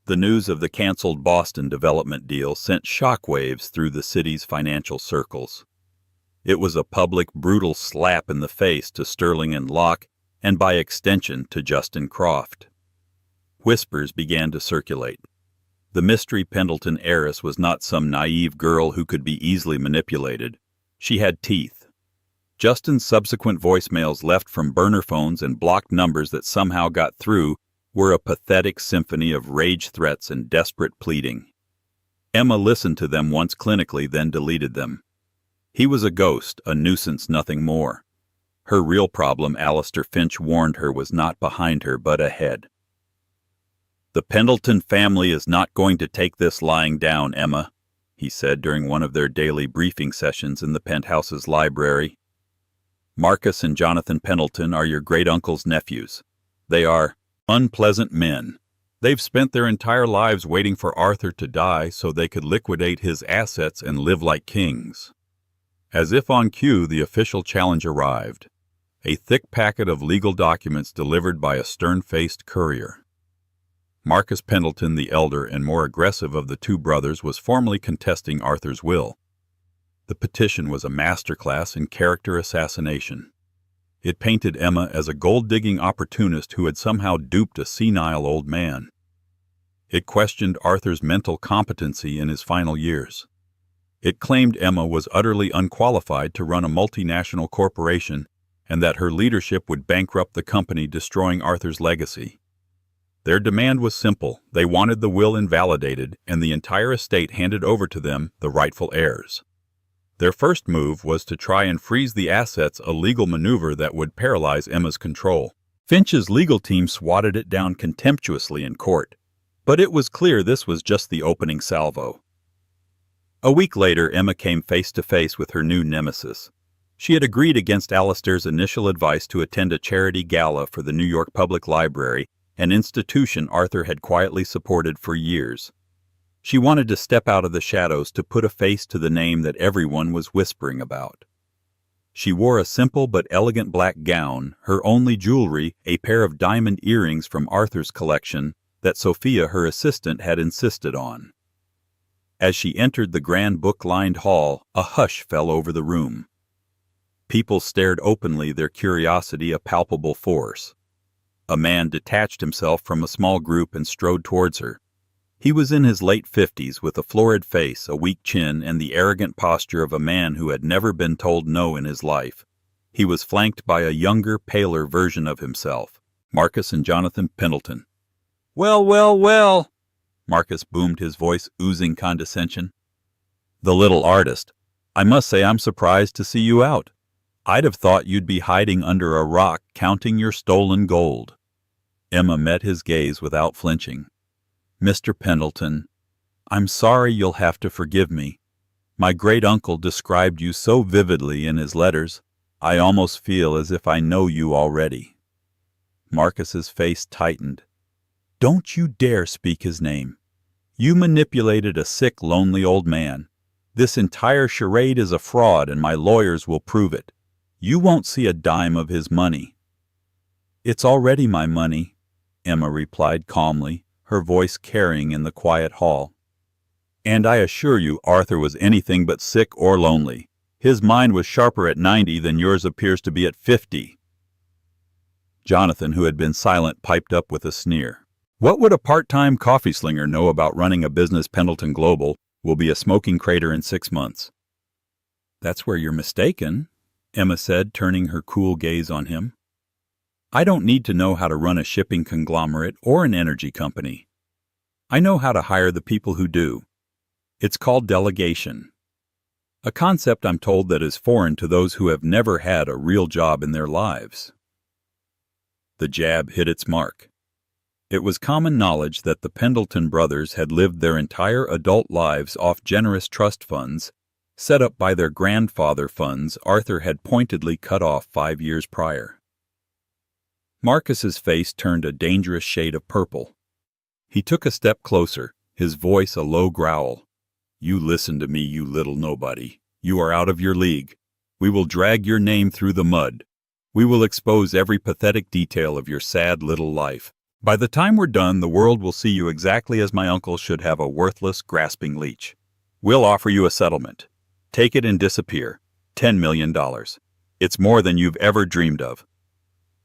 The news of the canceled Boston development deal sent shockwaves through the city's financial circles. It was a public, brutal slap in the face to Sterling and Locke, and by extension to Justin Croft. Whispers began to circulate. The mystery Pendleton heiress was not some naive girl who could be easily manipulated. She had teeth. Justin's subsequent voicemails left from burner phones and blocked numbers that somehow got through were a pathetic symphony of rage threats and desperate pleading. Emma listened to them once clinically, then deleted them. He was a ghost, a nuisance, nothing more. Her real problem, Alistair Finch warned her, was not behind her, but ahead. "The Pendleton family is not going to take this lying down, Emma," he said during one of their daily briefing sessions in the penthouse's library. "Marcus and Jonathan Pendleton are your great-uncle's nephews. They are unpleasant men. They've spent their entire lives waiting for Arthur to die so they could liquidate his assets and live like kings." As if on cue, the official challenge arrived. A thick packet of legal documents delivered by a stern-faced courier. Marcus Pendleton, the elder and more aggressive of the two brothers, was formally contesting Arthur's will. The petition was a masterclass in character assassination. It painted Emma as a gold-digging opportunist who had somehow duped a senile old man. It questioned Arthur's mental competency in his final years. It claimed Emma was utterly unqualified to run a multinational corporation and that her leadership would bankrupt the company, destroying Arthur's legacy. Their demand was simple. They wanted the will invalidated and the entire estate handed over to them, the rightful heirs. Their first move was to try and freeze the assets, a legal maneuver that would paralyze Emma's control. Finch's legal team swatted it down contemptuously in court, but it was clear this was just the opening salvo. A week later, Emma came face to face with her new nemesis. She had agreed against Alistair's initial advice to attend a charity gala for the New York Public Library, an institution Arthur had quietly supported for years. She wanted to step out of the shadows to put a face to the name that everyone was whispering about. She wore a simple but elegant black gown, her only jewelry a pair of diamond earrings from Arthur's collection that Sophia, her assistant, had insisted on. As she entered the grand book-lined hall, a hush fell over the room. People stared openly, their curiosity a palpable force. A man detached himself from a small group and strode towards her. He was in his late 50s, with a florid face, a weak chin, and the arrogant posture of a man who had never been told no in his life. He was flanked by a younger, paler version of himself, Marcus and Jonathan Pendleton. "Well, well, well!" Marcus boomed, his voice oozing condescension. The little artist. I must say I'm surprised to see you out. I'd have thought you'd be hiding under a rock counting your stolen gold. Emma met his gaze without flinching. Mr. Pendleton, I'm sorry you'll have to forgive me. My great-uncle described you so vividly in his letters, I almost feel as if I know you already. Marcus's face tightened. Don't you dare speak his name. You manipulated a sick, lonely old man. This entire charade is a fraud, and my lawyers will prove it. You won't see a dime of his money. It's already my money, Emma replied calmly, her voice carrying in the quiet hall. And I assure you Arthur was anything but sick or lonely. His mind was sharper at 90 than yours appears to be at 50. Jonathan, who had been silent, piped up with a sneer. What would a part-time coffee slinger know about running a business? Pendleton Global will be a smoking crater in 6 months. That's where you're mistaken, Emma said, turning her cool gaze on him. I don't need to know how to run a shipping conglomerate or an energy company. I know how to hire the people who do. It's called delegation. A concept I'm told that is foreign to those who have never had a real job in their lives. The jab hit its mark. It was common knowledge that the Pendleton brothers had lived their entire adult lives off generous trust funds, set up by their grandfather funds Arthur had pointedly cut off 5 years prior. Marcus's face turned a dangerous shade of purple. He took a step closer, his voice a low growl. You listen to me, you little nobody. You are out of your league. We will drag your name through the mud. We will expose every pathetic detail of your sad little life. By the time we're done, the world will see you exactly as my uncle should have a worthless, grasping leech. We'll offer you a settlement. Take it and disappear. $10 million. It's more than you've ever dreamed of.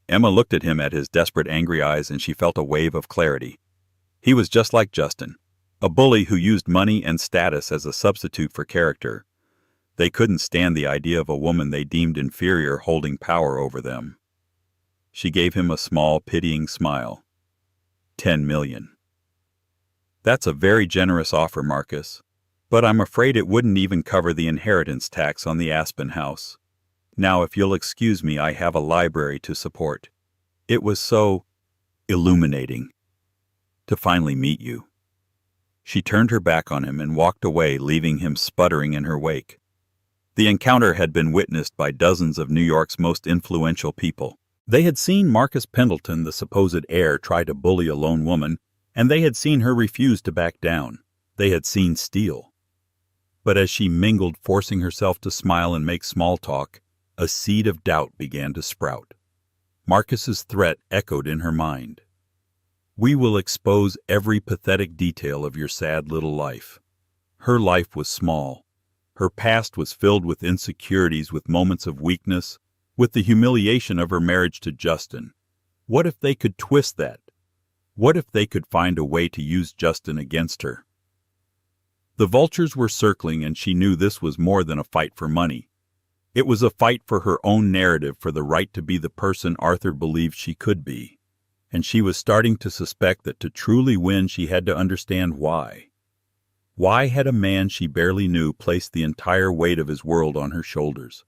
Emma looked at him at his desperate, angry eyes, and she felt a wave of clarity. He was just like Justin, a bully who used money and status as a substitute for character. They couldn't stand the idea of a woman they deemed inferior holding power over them. She gave him a small, pitying smile. 10 million. That's a very generous offer, Marcus, but I'm afraid it wouldn't even cover the inheritance tax on the Aspen house. Now, if you'll excuse me, I have a library to support. It was so illuminating to finally meet you. She turned her back on him and walked away, leaving him sputtering in her wake. The encounter had been witnessed by dozens of New York's most influential people. They had seen Marcus Pendleton, the supposed heir, try to bully a lone woman, and they had seen her refuse to back down. They had seen Steele. But as she mingled, forcing herself to smile and make small talk, a seed of doubt began to sprout. Marcus's threat echoed in her mind. We will expose every pathetic detail of your sad little life. Her life was small. Her past was filled with insecurities, with moments of weakness, with the humiliation of her marriage to Justin. What if they could twist that? What if they could find a way to use Justin against her? The vultures were circling, and she knew this was more than a fight for money. It was a fight for her own narrative, for the right to be the person Arthur believed she could be. And she was starting to suspect that to truly win she had to understand why. Why had a man she barely knew placed the entire weight of his world on her shoulders?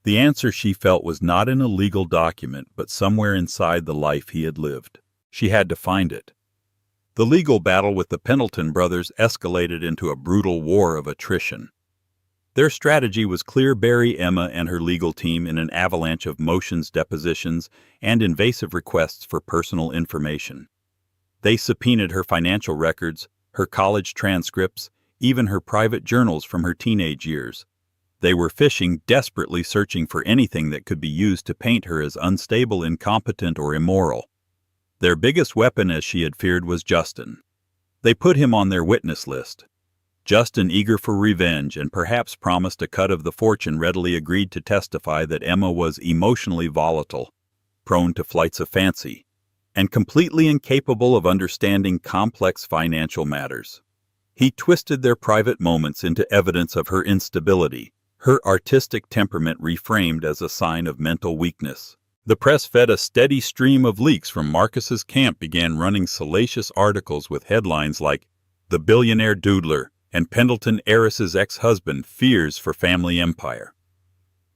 The answer, she felt, was not in a legal document, but somewhere inside the life he had lived. She had to find it. The legal battle with the Pendleton brothers escalated into a brutal war of attrition. Their strategy was clear: bury Emma and her legal team in an avalanche of motions, depositions, and invasive requests for personal information. They subpoenaed her financial records, her college transcripts, even her private journals from her teenage years. They were fishing, desperately searching for anything that could be used to paint her as unstable, incompetent, or immoral. Their biggest weapon, as she had feared, was Justin. They put him on their witness list. Justin, eager for revenge and perhaps promised a cut of the fortune, readily agreed to testify that Emma was emotionally volatile, prone to flights of fancy, and completely incapable of understanding complex financial matters. He twisted their private moments into evidence of her instability, her artistic temperament reframed as a sign of mental weakness. The press, fed a steady stream of leaks from Marcus's camp, began running salacious articles with headlines like, "The Billionaire Doodler, and Pendleton heiress's ex-husband fears for family empire.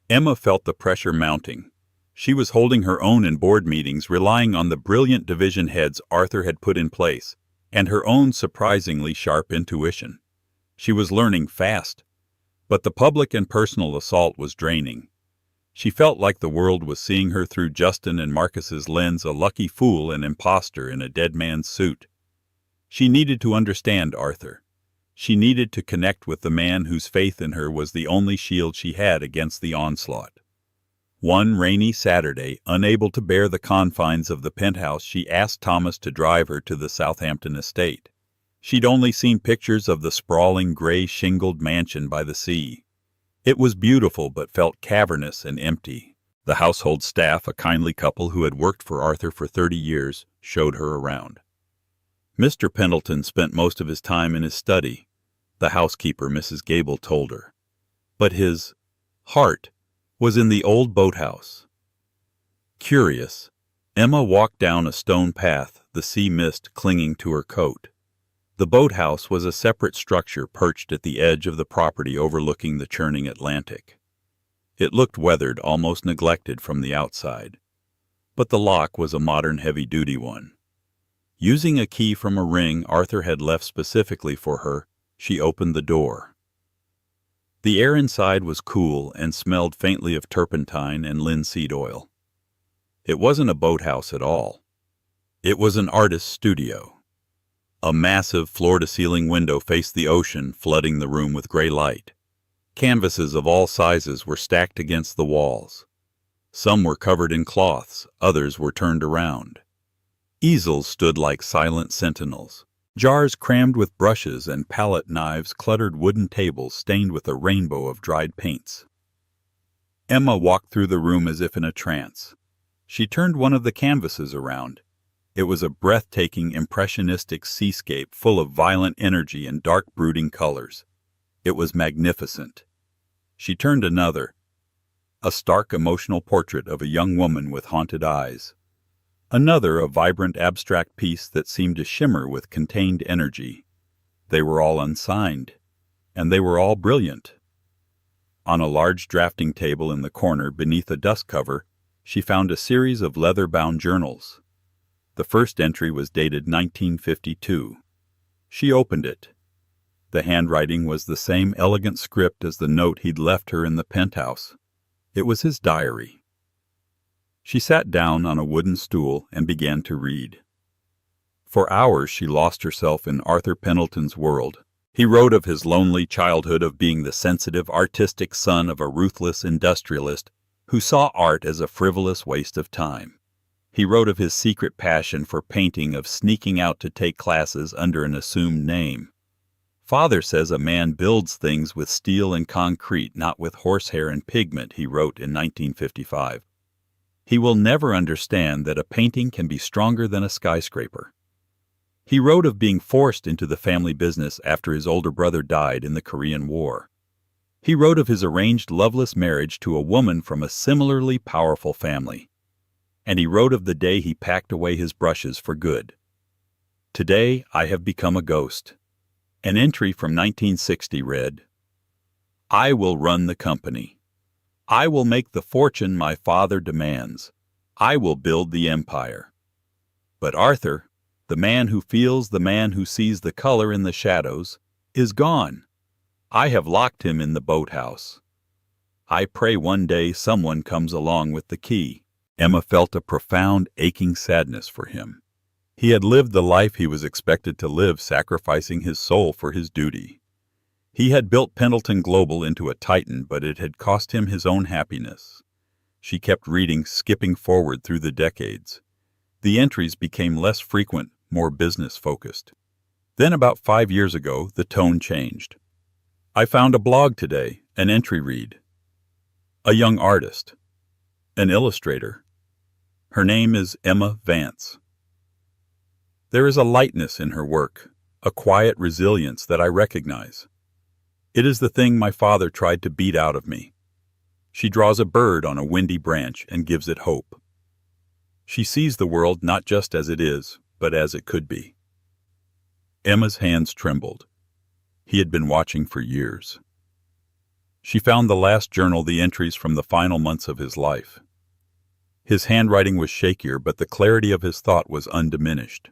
Emma felt the pressure mounting. She was holding her own in board meetings, relying on the brilliant division heads Arthur had put in place, and her own surprisingly sharp intuition. She was learning fast, but the public and personal assault was draining. She felt like the world was seeing her through Justin and Marcus's lens, a lucky fool and imposter in a dead man's suit. She needed to understand Arthur. She needed to connect with the man whose faith in her was the only shield she had against the onslaught. One rainy Saturday, unable to bear the confines of the penthouse, she asked Thomas to drive her to the Southampton estate. She'd only seen pictures of the sprawling gray-shingled mansion by the sea. It was beautiful but felt cavernous and empty. The household staff, a kindly couple who had worked for Arthur for 30 years, showed her around. Mr. Pendleton spent most of his time in his study, the housekeeper, Mrs. Gable, told her. But his heart was in the old boathouse. Curious, Emma walked down a stone path, the sea mist clinging to her coat. The boathouse was a separate structure perched at the edge of the property overlooking the churning Atlantic. It looked weathered, almost neglected from the outside. But the lock was a modern heavy-duty one. Using a key from a ring Arthur had left specifically for her, she opened the door. The air inside was cool and smelled faintly of turpentine and linseed oil. It wasn't a boathouse at all. It was an artist's studio. A massive floor-to-ceiling window faced the ocean, flooding the room with gray light. Canvases of all sizes were stacked against the walls. Some were covered in cloths, others were turned around. Easels stood like silent sentinels. Jars crammed with brushes and palette knives cluttered wooden tables stained with a rainbow of dried paints. Emma walked through the room as if in a trance. She turned one of the canvases around. It was a breathtaking, impressionistic seascape full of violent energy and dark, brooding colors. It was magnificent. She turned another, a stark, emotional portrait of a young woman with haunted eyes. Another, a vibrant, abstract piece that seemed to shimmer with contained energy. They were all unsigned, and they were all brilliant. On a large drafting table in the corner, beneath a dust cover, she found a series of leather-bound journals. The first entry was dated 1952. She opened it. The handwriting was the same elegant script as the note he'd left her in the penthouse. It was his diary. She sat down on a wooden stool and began to read. For hours she lost herself in Arthur Pendleton's world. He wrote of his lonely childhood, of being the sensitive, artistic son of a ruthless industrialist who saw art as a frivolous waste of time. He wrote of his secret passion for painting, of sneaking out to take classes under an assumed name. Father says a man builds things with steel and concrete, not with horsehair and pigment, he wrote in 1955. He will never understand that a painting can be stronger than a skyscraper. He wrote of being forced into the family business after his older brother died in the Korean War. He wrote of his arranged loveless marriage to a woman from a similarly powerful family. And he wrote of the day he packed away his brushes for good. Today I have become a ghost. An entry from 1960 read, I will run the company. I will make the fortune my father demands. I will build the empire. But Arthur, the man who feels, the man who sees the color in the shadows, is gone. I have locked him in the boathouse. I pray one day someone comes along with the key. Emma felt a profound, aching sadness for him. He had lived the life he was expected to live, sacrificing his soul for his duty. He had built Pendleton Global into a titan, but it had cost him his own happiness. She kept reading, skipping forward through the decades. The entries became less frequent, more business-focused. Then about 5 years ago, the tone changed. I found a blog today, an entry read. A young artist. An illustrator. Her name is Emma Vance. There is a lightness in her work, a quiet resilience that I recognize. It is the thing my father tried to beat out of me. She draws a bird on a windy branch and gives it hope. She sees the world not just as it is, but as it could be. Emma's hands trembled. He had been watching for years. She found the last journal, the entries from the final months of his life. His handwriting was shakier, but the clarity of his thought was undiminished.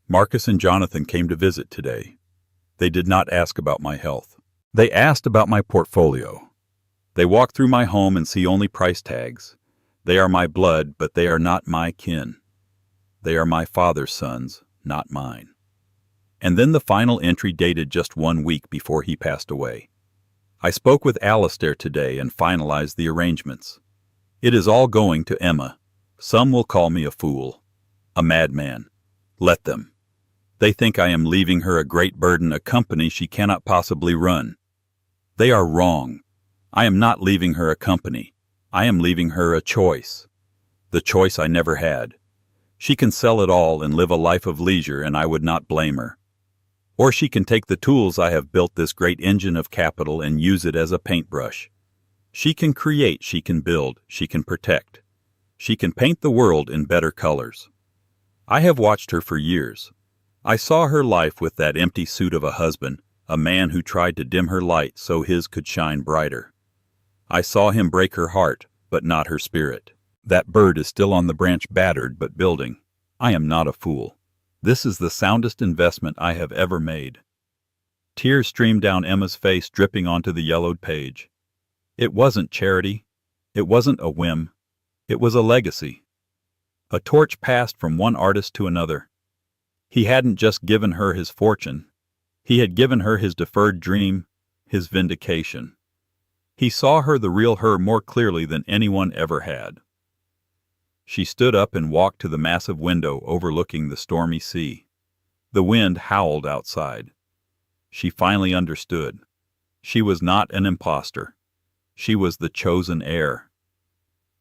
Marcus and Jonathan came to visit today. They did not ask about my health. They asked about my portfolio. They walk through my home and see only price tags. They are my blood, but they are not my kin. They are my father's sons, not mine. And then the final entry dated just 1 week before he passed away. I spoke with Alistair today and finalized the arrangements. It is all going to Emma. Some will call me a fool, a madman. Let them. They think I am leaving her a great burden, a company she cannot possibly run. They are wrong. I am not leaving her a company. I am leaving her a choice. The choice I never had. She can sell it all and live a life of leisure, and I would not blame her. Or she can take the tools I have built, this great engine of capital, and use it as a paintbrush. She can create, she can build, she can protect. She can paint the world in better colors. I have watched her for years. I saw her life with that empty suit of a husband, a man who tried to dim her light so his could shine brighter. I saw him break her heart, but not her spirit. That bird is still on the branch, battered but building. I am not a fool. This is the soundest investment I have ever made. Tears streamed down Emma's face, dripping onto the yellowed page. It wasn't charity. It wasn't a whim. It was a legacy. A torch passed from one artist to another. He hadn't just given her his fortune. He had given her his deferred dream, his vindication. He saw her, the real her, more clearly than anyone ever had. She stood up and walked to the massive window overlooking the stormy sea. The wind howled outside. She finally understood. She was not an imposter. She was the chosen heir.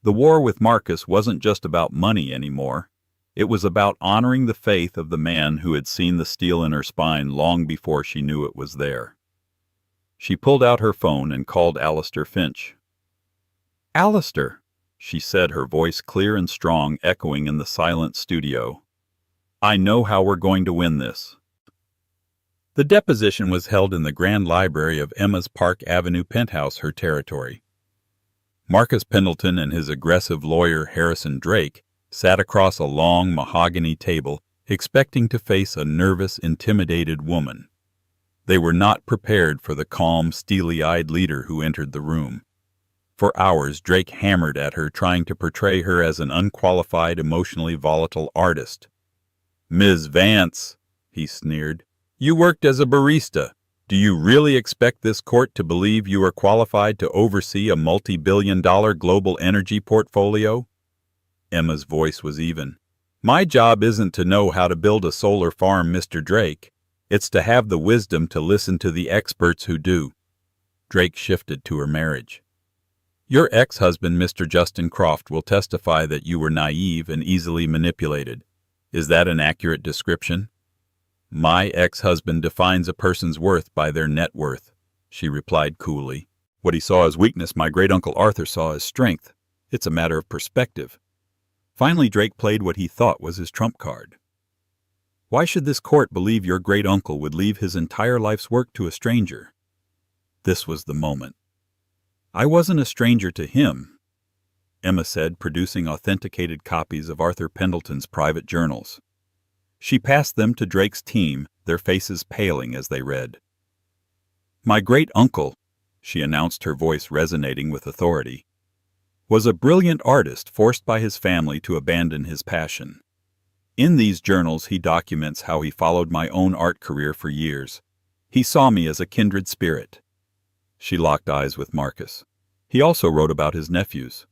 The war with Marcus wasn't just about money anymore. It was about honoring the faith of the man who had seen the steel in her spine long before she knew it was there. She pulled out her phone and called Alistair Finch. "Alistair," she said, her voice clear and strong, echoing in the silent studio. "I know how we're going to win this." The deposition was held in the grand library of Emma's Park Avenue penthouse, her territory. Marcus Pendleton and his aggressive lawyer Harrison Drake sat across a long mahogany table, expecting to face a nervous, intimidated woman. They were not prepared for the calm, steely-eyed leader who entered the room. For hours, Drake hammered at her, trying to portray her as an unqualified, emotionally volatile artist. "Ms. Vance," he sneered, "you worked as a barista. Do you really expect this court to believe you are qualified to oversee a multi-billion-dollar global energy portfolio?" Emma's voice was even. "My job isn't to know how to build a solar farm, Mr. Drake. It's to have the wisdom to listen to the experts who do." Drake shifted to her marriage. "Your ex-husband, Mr. Justin Croft, will testify that you were naive and easily manipulated. Is that an accurate description?" "My ex-husband defines a person's worth by their net worth," she replied coolly. "What he saw as weakness, my great-uncle Arthur saw as strength. It's a matter of perspective." Finally, Drake played what he thought was his trump card. "Why should this court believe your great-uncle would leave his entire life's work to a stranger?" This was the moment. "I wasn't a stranger to him," Emma said, producing authenticated copies of Arthur Pendleton's private journals. She passed them to Drake's team, their faces paling as they read. "My great-uncle," she announced, her voice resonating with authority, "was a brilliant artist forced by his family to abandon his passion. In these journals he documents how he followed my own art career for years. He saw me as a kindred spirit." She locked eyes with Marcus. He also wrote about his nephews.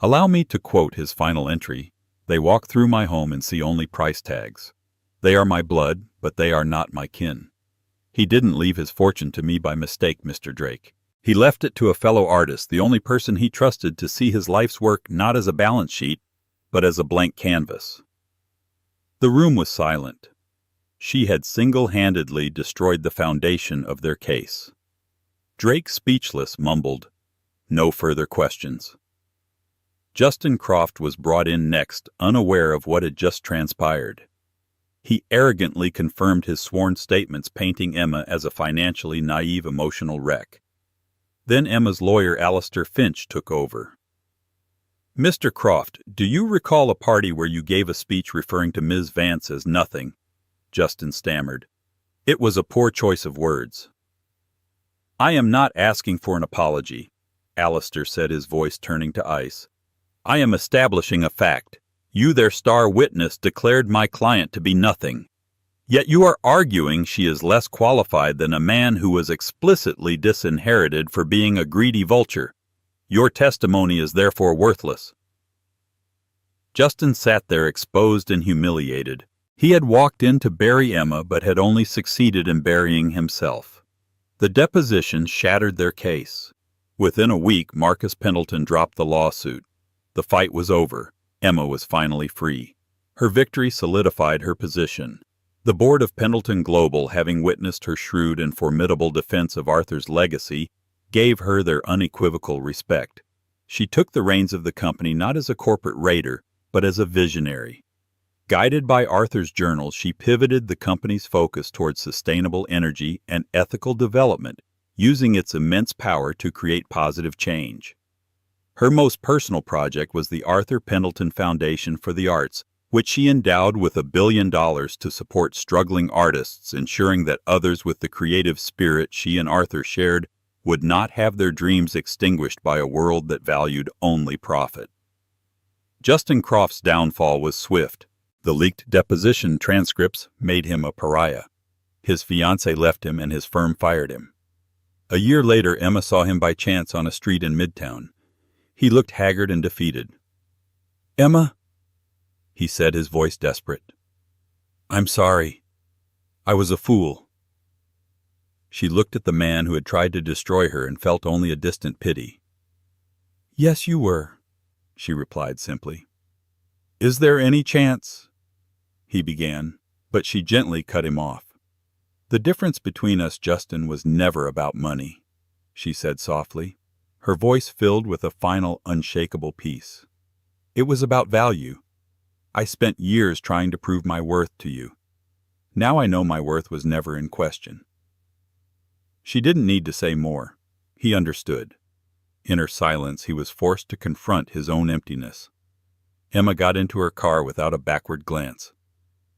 Allow me to quote his final entry. "They walk through my home and see only price tags. They are my blood, but they are not my kin. He didn't leave his fortune to me by mistake, Mr. Drake. He left it to a fellow artist, the only person he trusted to see his life's work not as a balance sheet, but as a blank canvas." The room was silent. She had single-handedly destroyed the foundation of their case. Drake, speechless, mumbled, "No further questions." Justin Croft was brought in next, unaware of what had just transpired. He arrogantly confirmed his sworn statements, painting Emma as a financially naive, emotional wreck. Then Emma's lawyer, Alistair Finch, took over. "Mr. Croft, do you recall a party where you gave a speech referring to Ms. Vance as nothing?" Justin stammered. "It was a poor choice of words." "I am not asking for an apology," Alistair said, his voice turning to ice. "I am establishing a fact. You, their star witness, declared my client to be nothing. Yet you are arguing she is less qualified than a man who was explicitly disinherited for being a greedy vulture. Your testimony is therefore worthless." Justin sat there, exposed and humiliated. He had walked in to bury Emma, but had only succeeded in burying himself. The deposition shattered their case. Within a week, Marcus Pendleton dropped the lawsuit. The fight was over. Emma was finally free. Her victory solidified her position. The board of Pendleton Global, having witnessed her shrewd and formidable defense of Arthur's legacy, gave her their unequivocal respect. She took the reins of the company not as a corporate raider, but as a visionary. Guided by Arthur's journal, she pivoted the company's focus towards sustainable energy and ethical development, using its immense power to create positive change. Her most personal project was the Arthur Pendleton Foundation for the Arts, which she endowed with $1 billion to support struggling artists, ensuring that others with the creative spirit she and Arthur shared would not have their dreams extinguished by a world that valued only profit. Justin Croft's downfall was swift. The leaked deposition transcripts made him a pariah. His fiancée left him and his firm fired him. A year later, Emma saw him by chance on a street in Midtown. He looked haggard and defeated. "Emma," he said, his voice desperate. "I'm sorry. I was a fool." She looked at the man who had tried to destroy her and felt only a distant pity. "Yes, you were," she replied simply. "Is there any chance?" he began, but she gently cut him off. "The difference between us, Justin, was never about money," she said softly, her voice filled with a final, unshakable peace. "It was about value. I spent years trying to prove my worth to you. Now I know my worth was never in question." She didn't need to say more. He understood. In her silence, he was forced to confront his own emptiness. Emma got into her car without a backward glance.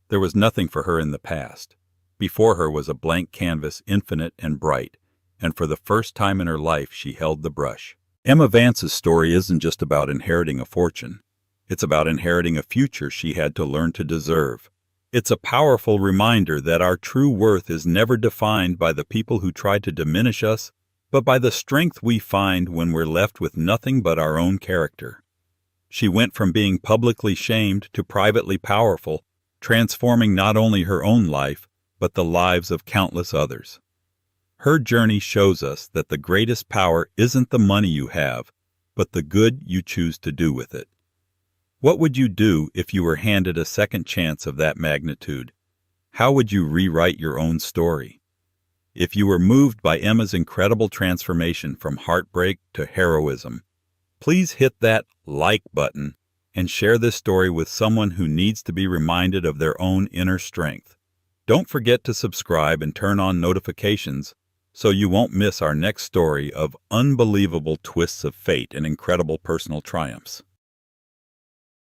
There was nothing for her in the past. Before her was a blank canvas, infinite and bright, and for the first time in her life she held the brush. Emma Vance's story isn't just about inheriting a fortune. It's about inheriting a future she had to learn to deserve. It's a powerful reminder that our true worth is never defined by the people who try to diminish us, but by the strength we find when we're left with nothing but our own character. She went from being publicly shamed to privately powerful, transforming not only her own life, but the lives of countless others. Her journey shows us that the greatest power isn't the money you have, but the good you choose to do with it. What would you do if you were handed a second chance of that magnitude? How would you rewrite your own story? If you were moved by Emma's incredible transformation from heartbreak to heroism, please hit that like button and share this story with someone who needs to be reminded of their own inner strength. Don't forget to subscribe and turn on notifications so you won't miss our next story of unbelievable twists of fate and incredible personal triumphs.